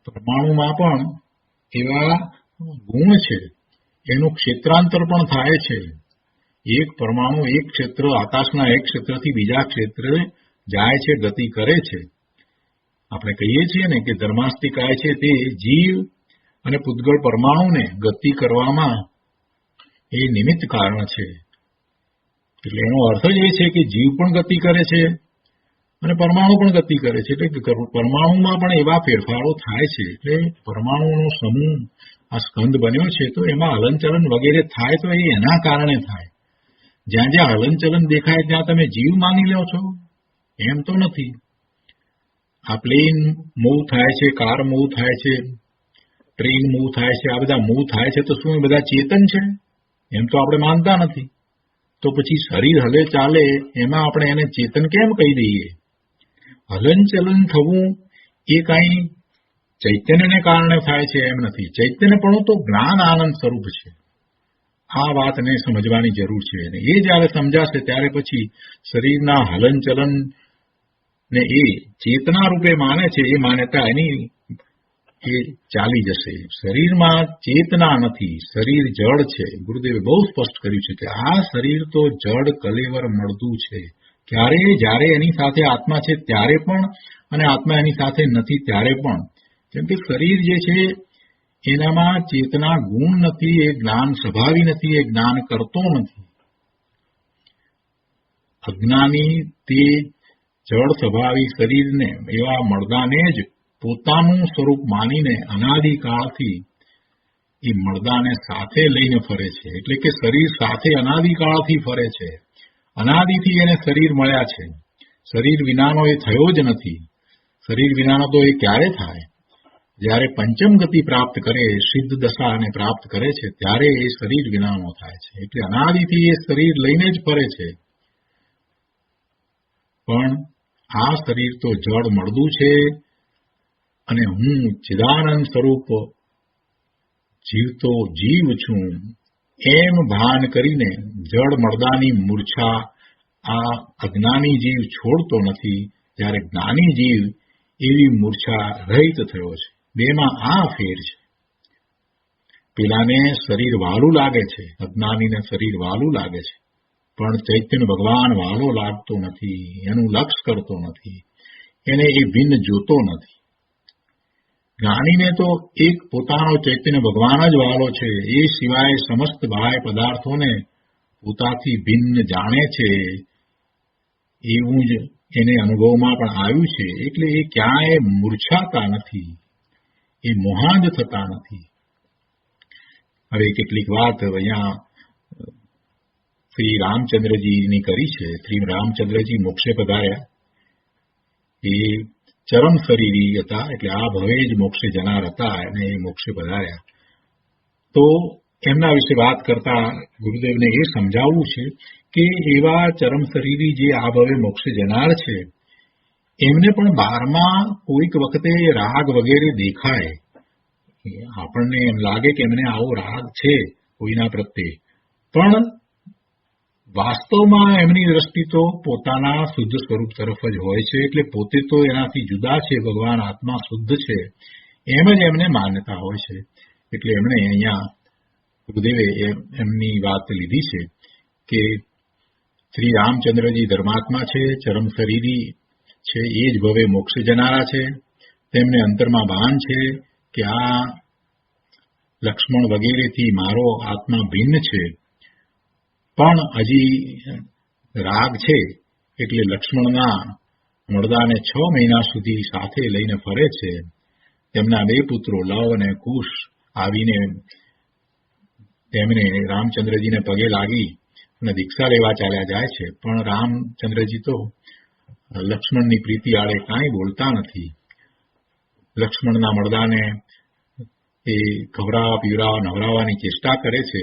પરમાણુમાં પણ એવા ગુણ છે. એનું ક્ષેત્રાંતર પણ થાય છે. એક પરમાણુ એક ક્ષેત્ર, આકાશના એક ક્ષેત્રથી બીજા ક્ષેત્રે જાય છે, ગતિ કરે છે. આપણે કહીએ છીએ ને કે ધર્માસ્તિકાય છે તે જીવ અને પૂતગળ પરમાણુને ગતિ કરવામાં એ નિમિત્ત કારણ છે. એટલે એનો અર્થ જ એ છે કે જીવ પણ ગતિ કરે છે અને પરમાણુ પણ ગતિ કરે છે. એટલે પરમાણુમાં પણ એવા ફેરફારો થાય છે. એટલે પરમાણુનો સમૂહ આ સ્કંદ બન્યો છે તો એમાં હલનચલન વગેરે થાય તો એ એના કારણે થાય. જ્યાં જ્યાં હલનચલન દેખાય ત્યાં તમે જીવ માની લો છો? એમ તો નથી. આ પ્લેન મૂવ થાય છે, કાર મૂવ થાય છે, ટ્રેન મૂવ થાય છે, આ બધા મૂવ થાય છે તો શું એ બધા ચેતન છે? એમ તો આપણે માનતા નથી. તો પછી શરીર હલે ચાલે એમાં આપણે એને ચેતન કેમ કહી દઈએ? હલનચલન થવું એ કાંઈ ચૈતન્યને કારણે થાય છે એમ નથી. ચૈતન્યપણું તો જ્ઞાન આનંદ સ્વરૂપ છે. આ વાતને સમજવાની જરૂર છે. અને એ જ્યારે સમજાશે ત્યારે પછી શરીરના હલનચલન ને એ ચેતના રૂપે માને છે, એ માન્યતા એની એ ચાલી જશે. શરીરમાં ચેતના નથી, શરીર જડ છે. ગુરુદેવે બહુ સ્પષ્ટ કર્યું છે કે આ શરીર તો જડ કલેવર મળતું છે. ક્યારે? જ્યારે એની સાથે આત્મા છે ત્યારે પણ, અને આત્મા એની સાથે નથી ત્યારે પણ. કેમ કે શરીર જે છે એનામાં ચેતના ગુણ નથી, એ જ્ઞાન સ્વભાવી નથી, એ જ્ઞાન કરતો નથી. અજ્ઞાની તે જળ સ્વભાવી શરીરને, એવા મળદાને જ પોતાનું સ્વરૂપ માનીને અનાદિકાળથી એ મળદાને સાથે લઈને ફરે છે. એટલે કે શરીર સાથે અનાદિકાળથી ફરે છે. અનાદિથી એને શરીર મળ્યા છે. શરીર વિનાનો એ થયો જ નથી. શરીર વિનાનો તો એ ક્યારે થાય? જ્યારે પંચમ ગતિ પ્રાપ્ત કરે, સિદ્ધ દશાને પ્રાપ્ત કરે છે ત્યારે એ શરીર વિનાનો થાય છે. એટલે અનાદિથી એ શરીર લઈને જ ફરે છે. પણ આ શરીર તો જડ મળદું છે અને હું ચિદાનંદ સ્વરૂપ જીવતો જીવ છું એમ ભાન કરીને જડ મળદાની મૂર્છા આ અજ્ઞાની જીવ છોડતો નથી. જ્યારે જ્ઞાની જીવ એવી મૂર્છા રહિત થયો છે. બેમાં આ ફેર છે. પેલાને શરીર વાલું લાગે છે, અજ્ઞાનીને શરીર વાલું લાગે છે, પણ ચૈતન્ય ભગવાન વાલો લાગતો નથી, એનું લક્ષ કરતો નથી, એને એ ભિન્ન જોતો નથી. જ્ઞાનીને તો એક પોતાનો ચૈતન્ય ભગવાન જ વાલો છે. એ સિવાય સમસ્ત બાહ્ય પદાર્થોને પોતાથી ભિન્ન જાણે છે. એવું જ એને અનુભવમાં પણ આવ્યું છે. એટલે એ ક્યાંય મૂર્છાતા નથી, એ મોહાંજ થતા નથી. હવે કેટલીક વાત અહીંયા શ્રી રામચંદ્રજીની કરી છે. શ્રી રામચંદ્રજી મોક્ષે પધાર્યા. એ ચરમ શરીરી હતા, એટલે આ ભવે જ મોક્ષે જનાર હતા અને એ મોક્ષે પધાર્યા. તો એમના વિશે વાત કરતા ગુરુદેવને એ સમજાવવું છે કે એવા ચરમ શરીરી જે આ ભવે મોક્ષે જનાર છે એમને પણ બારમાં કોઈક વખતે રાગ વગેરે દેખાય. આપણને એમ લાગે કે એમને આવો રાગ છે કોઈના પ્રત્યે, પણ વાસ્તવમાં એમની દ્રષ્ટિ તો પોતાના શુદ્ધ સ્વરૂપ તરફ જ હોય છે. એટલે પોતે તો એનાથી જુદા છે, ભગવાન આત્મા શુદ્ધ છે એમ જ એમને માન્યતા હોય છે. એટલે એમણે અહીંયા ગુરુદેવે એમની વાત લીધી છે કે શ્રી રામચંદ્રજી ધર્માત્મા છે, ચરમ શરીરી છે, એ જ ભવે મોક્ષ જનારા છે. તેમને અંતરમાં ભાન છે કે આ લક્ષ્મણ વગેરેથી મારો આત્મા ભિન્ન છે, પણ હજી રાગ છે એટલે લક્ષ્મણના મળદાને 6 મહિના સુધી સાથે લઈને ફરે છે. તેમના 2 પુત્રો લવ અને કુશ આવીને તેમને રામચંદ્રજીને પગે લાગી અને દીક્ષા લેવા ચાલ્યા જાય છે. પણ રામચંદ્રજી તો લક્ષ્મણની પ્રીતિ આડે કાંઈ બોલતા નથી. લક્ષ્મણના મળદાને એ ખવડાવવા પીવડાવવા નવરાવવાની ચેષ્ટા કરે છે.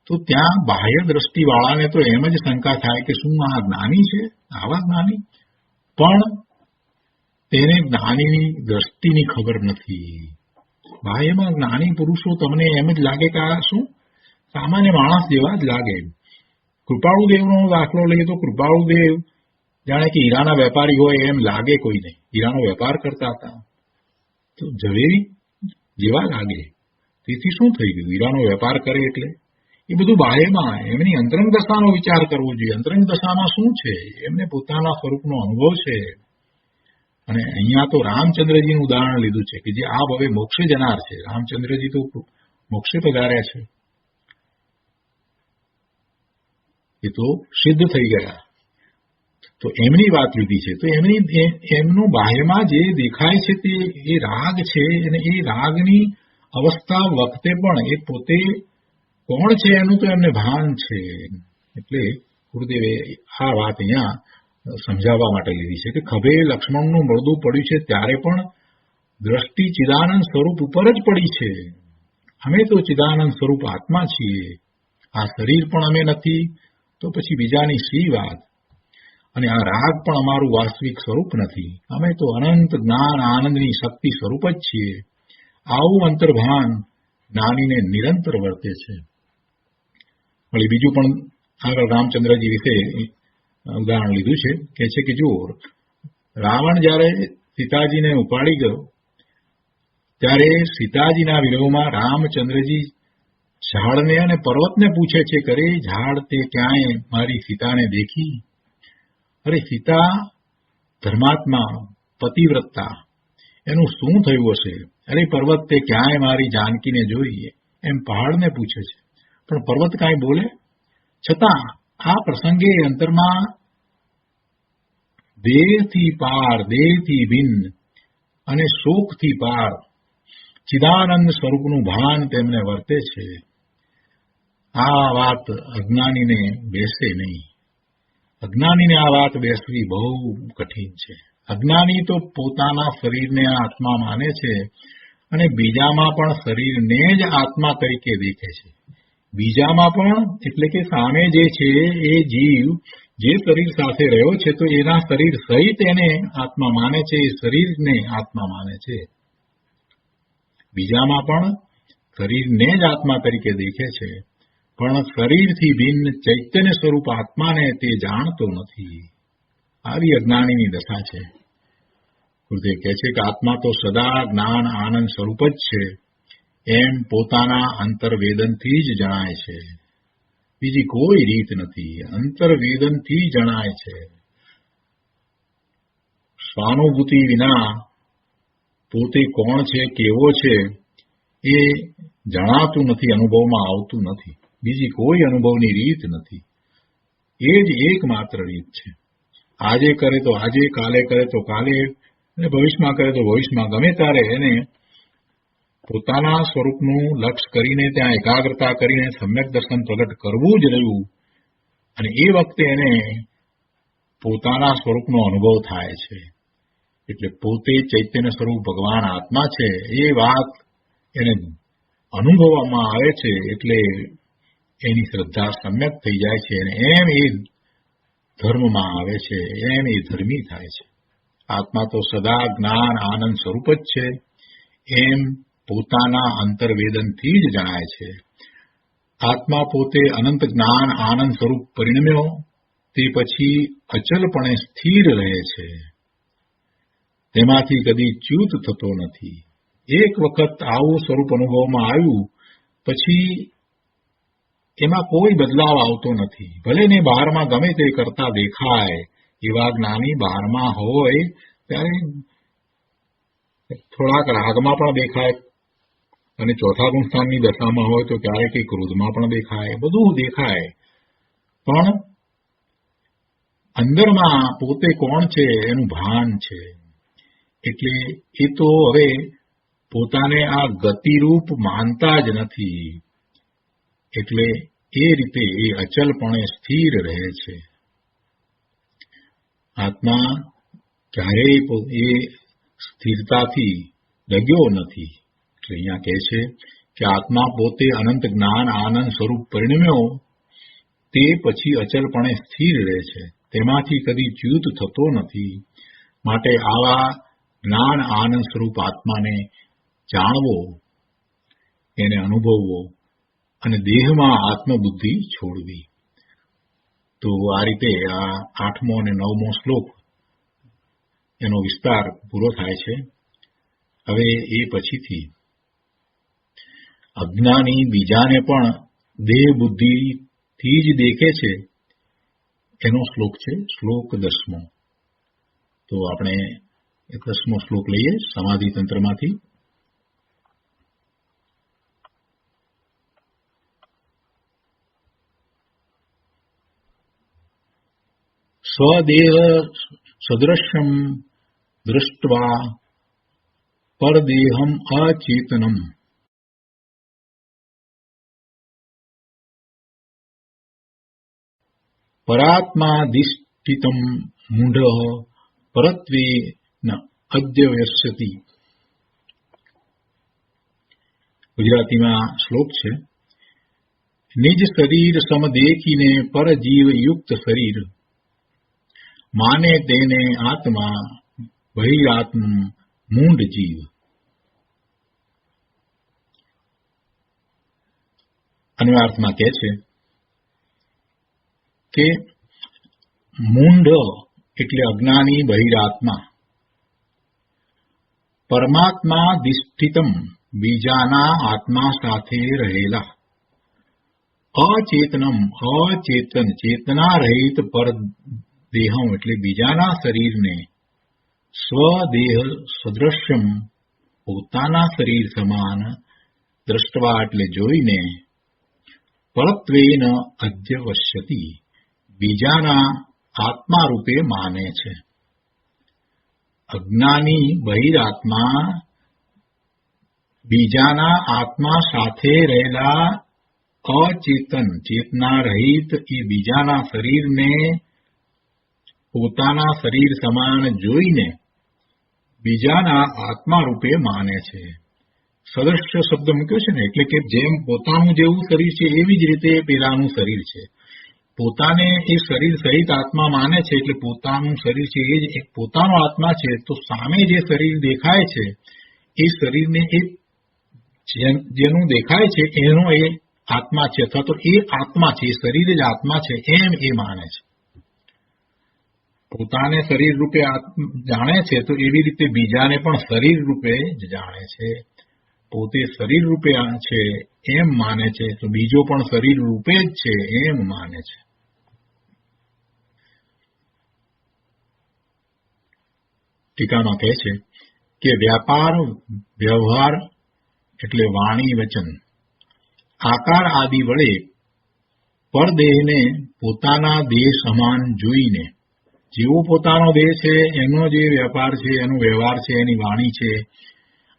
તો ત્યાં બાહ્ય દ્રષ્ટિવાળાને તો એમ જ શંકા થાય કે શું આ જ્ઞાની છે, આવા જ્ઞાની? પણ તેને જ્ઞાનીની દ્રષ્ટિની ખબર નથી. બાહ્યમાં જ્ઞાની પુરુષો તમને એમ જ લાગે કે આ શું સામાન્ય માણસ જેવા જ લાગે. કૃપાળુદેવનો દાખલો લઈએ તો કૃપાળુદેવ જાણે કે હીરાના વેપારી હોય એમ લાગે કોઈને. હીરાનો વેપાર કરતા હતા તો ઝવેરી જેવા લાગે. તેથી શું થઈ ગયું? હીરાનો વેપાર કરે એટલે એ બધું બાહ્યમાં. એમની અંતરંગ દશાનો વિચાર કરવો જોઈએ. અંતરંગ દશામાં શું છે? એમને પોતાના સ્વરૂપનો અનુભવ છે. અને અહીંયા તો રામચંદ્રજીનું ઉદાહરણ લીધું છે કે જે આ ભવે મોક્ષે જનાર છે. રામચંદ્રજી તો મોક્ષે પધાર્યા છે, એ તો સિદ્ધ થઈ ગયા. તો એમની વાત લીધી છે. તો એમનું બાહ્યમાં જે દેખાય છે તે એ રાગ છે, અને એ રાગની અવસ્થા વખતે પણ એ પોતે કોણ છે એનું તો એમને ભાન છે. એટલે ગુરુદેવે આ વાત અહીંયા સમજાવવા માટે લીધી છે કે ખભે લક્ષ્મણનું મળદું પડ્યું છે ત્યારે પણ દ્રષ્ટિ ચિદાનંદ સ્વરૂપ ઉપર જ પડી છે. અમે તો ચિદાનંદ સ્વરૂપ આત્મા છીએ. આ શરીર પણ અમે નથી તો પછી બીજાની શી વાત? અને આ રાગ પણ અમારું વાસ્તવિક સ્વરૂપ નથી. અમે તો અનંત જ્ઞાન આનંદની શક્તિ સ્વરૂપ જ છીએ. આવું અંતર્ભાન જ્ઞાનીને નિરંતર વર્તે છે. વળી બીજું પણ આગળ રામચંદ્રજી વિશે ઉદાહરણ લીધું છે. કે છે કે જો રાવણ જ્યારે સીતાજીને ઉપાડી ગયો ત્યારે સીતાજીના વિરોહમાં રામચંદ્રજી ઝાડને અને પર્વતને પૂછે છે કે અરે ઝાડ તે ક્યાંય મારી સીતાને દેખી? અરે સીતા ધર્માત્મા પતિવ્રતા એનું શું થયું હશે? અરે પર્વત તે ક્યાંય મારી જાનકીને જોઈ? એમ પહાડને પૂછે છે. પણ પર્વત કાંઈ બોલે? છતાં આ પ્રસંગે અંતરમાં દેહથી પાર, દેહથી ભિન્ન અને શોકથી પાર ચિદાનંદ સ્વરૂપનું ભાન તેમને વર્તે છે. આ વાત અજ્ઞાનીને બેસે નહીં. અજ્ઞાનીને આ વાત બેસવી બહુ કઠિન છે. અજ્ઞાની તો પોતાના શરીરને આત્મા માને છે અને બીજામાં પણ શરીરને જ આત્મા તરીકે દેખે છે. બીજામાં પણ એટલે કે સામે જે છે એ જીવ જે શરીર સાથે રહ્યો છે તો એના શરીર સહિત એને આત્મા માને છે, એ શરીરને આત્મા માને છે. બીજામાં પણ શરીરને જ આત્મા તરીકે દેખે છે, પણ શરીરથી ભિન્ન ચૈતન્ય સ્વરૂપ આત્માને તે જાણતો નથી. આવી અજ્ઞાનીની દશા છે. ગુરુદેવ કહે છે કે આત્મા તો સદા જ્ઞાન આનંદ સ્વરૂપ જ છે એમ પોતાના અંતર્વેદનથી જ જણાય છે. બીજી કોઈ રીત નથી. અંતર્વેદનથી જણાય છે. સ્વાનુભૂતિ વિના પોતે કોણ છે, કેવો છે એ જણાતું નથી, અનુભવમાં આવતું નથી. બીજી કોઈ અનુભવની રીત નથી. એ જ એકમાત્ર રીત છે. આજે કરે તો આજે, કાલે કરે તો કાલે, અને ભવિષ્યમાં કરે તો ભવિષ્યમાં. ગમે ત્યારે એને પોતાના સ્વરૂપનું લક્ષ્ય કરીને ત્યાં એકાગ્રતા કરીને સમ્યક દર્શન પ્રગટ કરવું જ રહ્યું અને એ વખતે એને પોતાના સ્વરૂપનો અનુભવ થાય છે. એટલે પોતે ચૈતન્ય સ્વરૂપ ભગવાન આત્મા છે એ વાત એને અનુભવવામાં આવે છે એટલે એની શ્રદ્ધા સમ્યક થઈ જાય છે અને એમ એ ધર્મમાં આવે છે, એમ એ ધર્મી થાય છે. આત્મા તો સદા જ્ઞાન આનંદ સ્વરૂપ જ છે એમ પોતાના અંતર્વેદનથી જ જણાય છે. આત્મા પોતે અનંત જ્ઞાન આનંદ સ્વરૂપ પરિણમ્યો તે પછી અચલપણે સ્થિર રહે છે. તેમાંથી કદી ચ્યુત થતો નથી. એક વખત આવું સ્વરૂપ અનુભવમાં આવ્યું પછી એમાં કોઈ બદલાવ આવતો નથી. ભલે ને બહારમાં ગમે તે કરતા દેખાય, એવા જ્ઞાની બહારમાં હોય ત્યારે થોડાક રાગમાં પણ દેખાય અને ચોથા ગુણ સ્થાનની દશામાં હોય તો ક્યારેક ક્રોધમાં પણ દેખાય, બધું દેખાય, પણ અંદરમાં પોતે કોણ છે એનું ભાન છે. એટલે એ તો હવે પોતાને આ ગતિરૂપ માનતા જ નથી. એટલે એ રીતે એ અચલપણે સ્થિર રહે છે. આત્મા ક્યારેય એ સ્થિરતાથી ડગ્યો નથી. એટલે અહીંયા કહે છે કે આત્મા પોતે અનંત જ્ઞાન આનંદ સ્વરૂપ પરિણમ્યો તે પછી અચલપણે સ્થિર રહે છે. તેમાંથી કદી ચ્યુત થતો નથી. માટે આવા જ્ઞાન આનંદ સ્વરૂપ આત્માને જાણવો, એને અનુભવવો અને દેહમાં આત્મબુદ્ધિ છોડવી. તો આ રીતે આ 8મો અને 9મો શ્લોક એનો વિસ્તાર પૂરો થાય છે. હવે એ પછીથી અજ્ઞાની બીજાને પણ દેહ બુદ્ધિથી જ દેખે છે એનો શ્લોક છે, શ્લોક 10મો. તો આપણે 10મો શ્લોક લઈએ સમાધિ તંત્રમાંથી. સ્વદેહ સદૃશ્યમ દૃષ્ટવા પરદેહમ અચેતનમ પરાત્માધિષ્ઠિતમ મૂઢઃ પરત્વેન અધ્યવસ્યતિ. ગુજરાતીમાં શ્લોક છે, નિજ શરીર સમ દેખીને પરજીવ યુક્ત શરીર, માને તેને આત્મા બહિરાત્મ મૂંઢ જીવ. અન્વયાર્થમાં કહે છે કે મૂંઢ એટલે અજ્ઞાની બહિરાત્મા, પરમાત્મા દિષ્ઠિતમ બીજાના આત્મા સાથે રહેલા, અચેતનમ અચેતન ચેતના રહિત પર દેહમ એટલે બીજાના શરીરને, સ્વદેહ સદૃશ્યમ પોતાના શરીર સમાન, દ્રષ્ટવા એટલે જોઈને, પરત્વેન અધ્યવસ્યતિ બીજાના આત્મા રૂપે માને છે. અજ્ઞાની બહિરાત્મા બીજાના આત્મા સાથે રહેલા અચેતન ચેતના રહિત એ બીજાના શરીરને પોતાના શરીર સમાન જોઈને બીજાના આત્મા રૂપે માને છે. સદૃશ્ય શબ્દ મૂક્યો છે ને, એટલે કે જેમ પોતાનું જેવું શરીર છે એવી જ રીતે પેલાનું શરીર છે. પોતાને એ શરીર સહિત આત્મા માને છે, એટલે પોતાનું શરીર છે એ જ એક પોતાનો આત્મા છે. તો સામે જે શરીર દેખાય છે એ શરીરને એ જેનું દેખાય છે એનો એ આત્મા છે, અથવા તો એ આત્મા છે, એ શરીર જ આત્મા છે એમ એ માને છે. પોતાને શરીર રૂપે જાણે છે તો એવી રીતે બીજાને પણ શરીર રૂપે જ જાણે છે. પોતે શરીર રૂપે છે એમ માને છે તો બીજો પણ શરીર રૂપે જ છે એમ માને છે. ટીકામાં કહે છે કે વ્યાપાર વ્યવહાર એટલે વાણી વચન આકાર આદિ વડે પરદેહને પોતાના દેહ સમાન જોઈને, જેવો પોતાનો દેહ છે એનો જે વ્યાપાર છે, એનો વ્યવહાર છે, એની વાણી છે,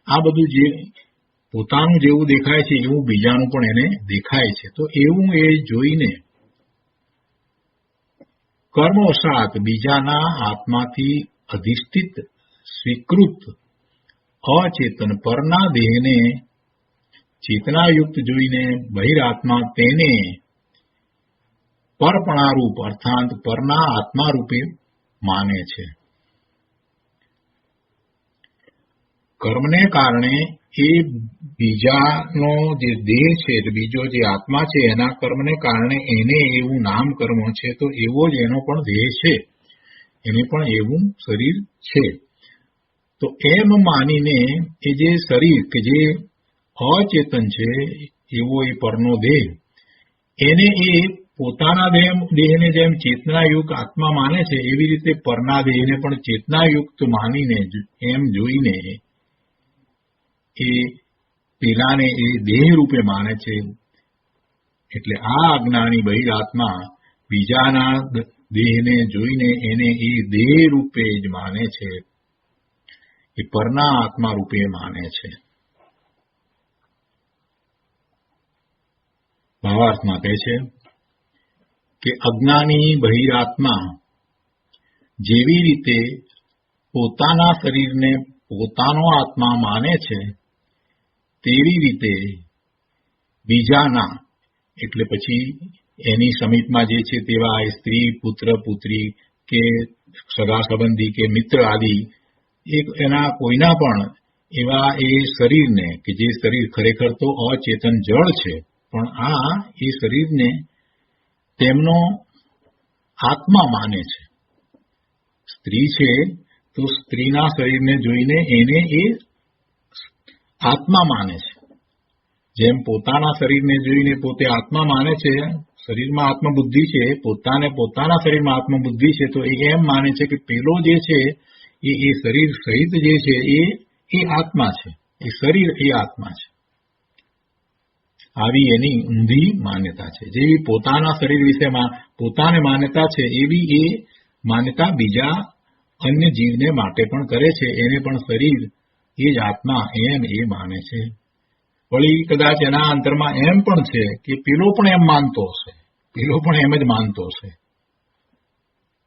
આ બધું જે પોતાનું જેવું દેખાય છે એવું બીજાનું પણ એને દેખાય છે. તો એવું એ જોઈને કર્મવશાત બીજાના આત્માથી અધિષ્ઠિત સ્વીકૃત અચેતન પરના દેહને ચેતનાયુક્ત જોઈને બહિરાત્મા તેને પરપણારૂપ અર્થાત પરના આત્મા રૂપે માને છે. કર્મને કારણે એ બીજાનો જે દેહ છે, બીજો જે આત્મા છે એના કર્મને કારણે એને એવું નામ કર્મ છે, તો એવો જ એનો પણ દેહ છે, એને પણ એવું શરીર છે. તો એમ માનીને એ જે શરીર કે જે અચેતન છે એવો એ પરનો દેહ, એને એ પોતાના દેહને જેમ ચેતનાયુક્ત આત્મા માને છે એવી રીતે પરના દેહને પણ ચેતનાયુક્ત માનીને એમ જોઈને એ પેલાને એ દેહ રૂપે માને છે. એટલે આ અજ્ઞાની બહિરાત્મા બીજાના દેહને જોઈને એને એ દેહ રૂપે જ માને છે, એ પરના આત્મા રૂપે માને છે. ભાવાર્થમાં કહે છે કે અજ્ઞાની બહિરાત્મા જેવી રીતે પોતાના શરીરને પોતાનો આત્મા માને છે તેવી રીતે બીજાના એટલે પછી એની સમીપમાં જે છે તેવા સ્ત્રી પુત્ર પુત્રી કે સગા સંબંધી કે મિત્ર આદિ એના કોઈના પણ એવા એ શરીરને કે જે શરીર ખરેખર તો અચેતન જળ છે, પણ આ એ શરીરને તેમનો આત્મા માને છે. સ્ત્રી છે તો સ્ત્રીના શરીરને જોઈને એને એ આત્મા માને છે. જેમ પોતાના શરીરને જોઈને પોતે આત્મા માને છે, શરીરમાં આત્મબુદ્ધિ છે, પોતાના શરીરમાં આત્મબુદ્ધિ છે, તો એ એમ માને છે કે પેલો જે છે એ શરીર સહિત જે છે એ આત્મા છે, એ શરીર એ આત્મા છે. આવી એની ઊંધી માન્યતા છે. જેવી પોતાના શરીર વિશે પોતાને માન્યતા છે એવી એ માન્યતા બીજા અન્ય જીવને માટે પણ કરે છે. એને પણ શરીર એ જ આત્મા એમ એ માને છે. વળી કદાચ એના અંતરમાં એમ પણ છે કે પેલો પણ એમ માનતો હશે, પેલો પણ એમ જ માનતો હશે,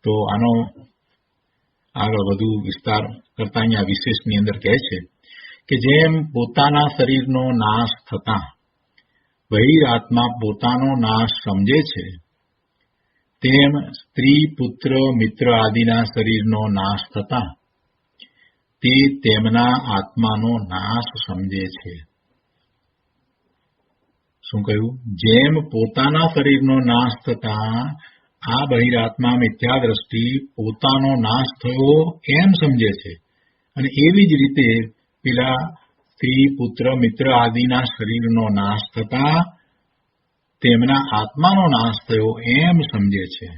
તો આનો આગળ વધુ વિસ્તાર કરતા અહીંયા વિશેષની અંદર કહે છે કે જેમ પોતાના શરીરનો નાશ થતા બહિરાત્મા પોતાનો નાશ સમજે છે, તેમ સ્ત્રી, પુત્ર, મિત્ર આદિના શરીરનો નાશ થતા તે તેમના આત્માનો નાશ સમજે છે. શું કહ્યું? જેમ પોતાના શરીરનો નાશ થતા આ બહિરાત્મા મિથ્યા દ્રષ્ટિ પોતાનો નાશ થયો એમ સમજે છે, અને એવી જ રીતે પેલા સ્ત્રી, પુત્ર, મિત્ર આદિના શરીરનો નાશ થતા તેમના આત્માનો નાશ થયો એમ સમજે છે.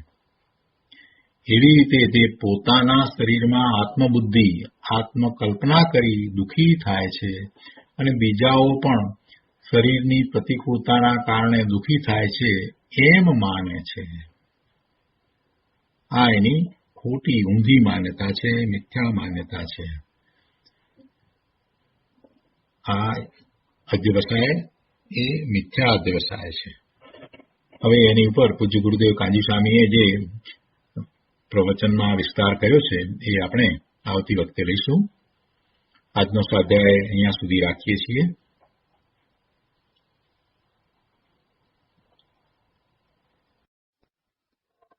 એવી રીતે તે પોતાના શરીરમાં આત્મબુદ્ધિ, આત્મકલ્પના કરી દુઃખી થાય છે, અને બીજાઓ પણ શરીરની પ્રતિકૂળતાના કારણે દુઃખી થાય છે એમ માને છે. આ એની ખોટી ઊંધી માન્યતા છે, મિથ્યા માન્યતા છે. આ અધ્યવસાય એ મિથ્યા અધ્યવસાય છે. હવે એની ઉપર પૂજ્ય ગુરુદેવ કાંજી સ્વામીએ જે પ્રવચનમાં વિસ્તાર કર્યો છે એ આપણે આવતી વખતે લઈશું. આજનો સ્વાધ્યાય અહીંયા સુધી રાખીએ છીએ.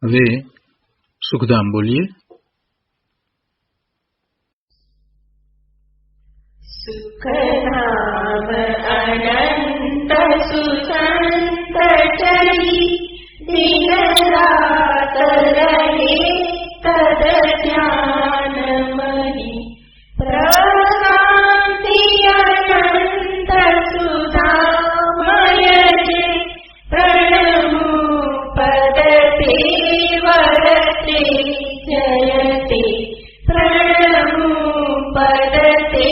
હવે સુખધામ બોલીએ. સુખધામ અનંત સુસંત ચરી દિન રાત રહે તદ ધ્યાન મહી પ્રશાંતિ અનંત સુધામય જે પ્રણમુ પદ તે વરતે જયતે પ્રણમુ પદ તે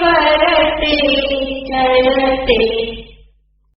વરતે જયતે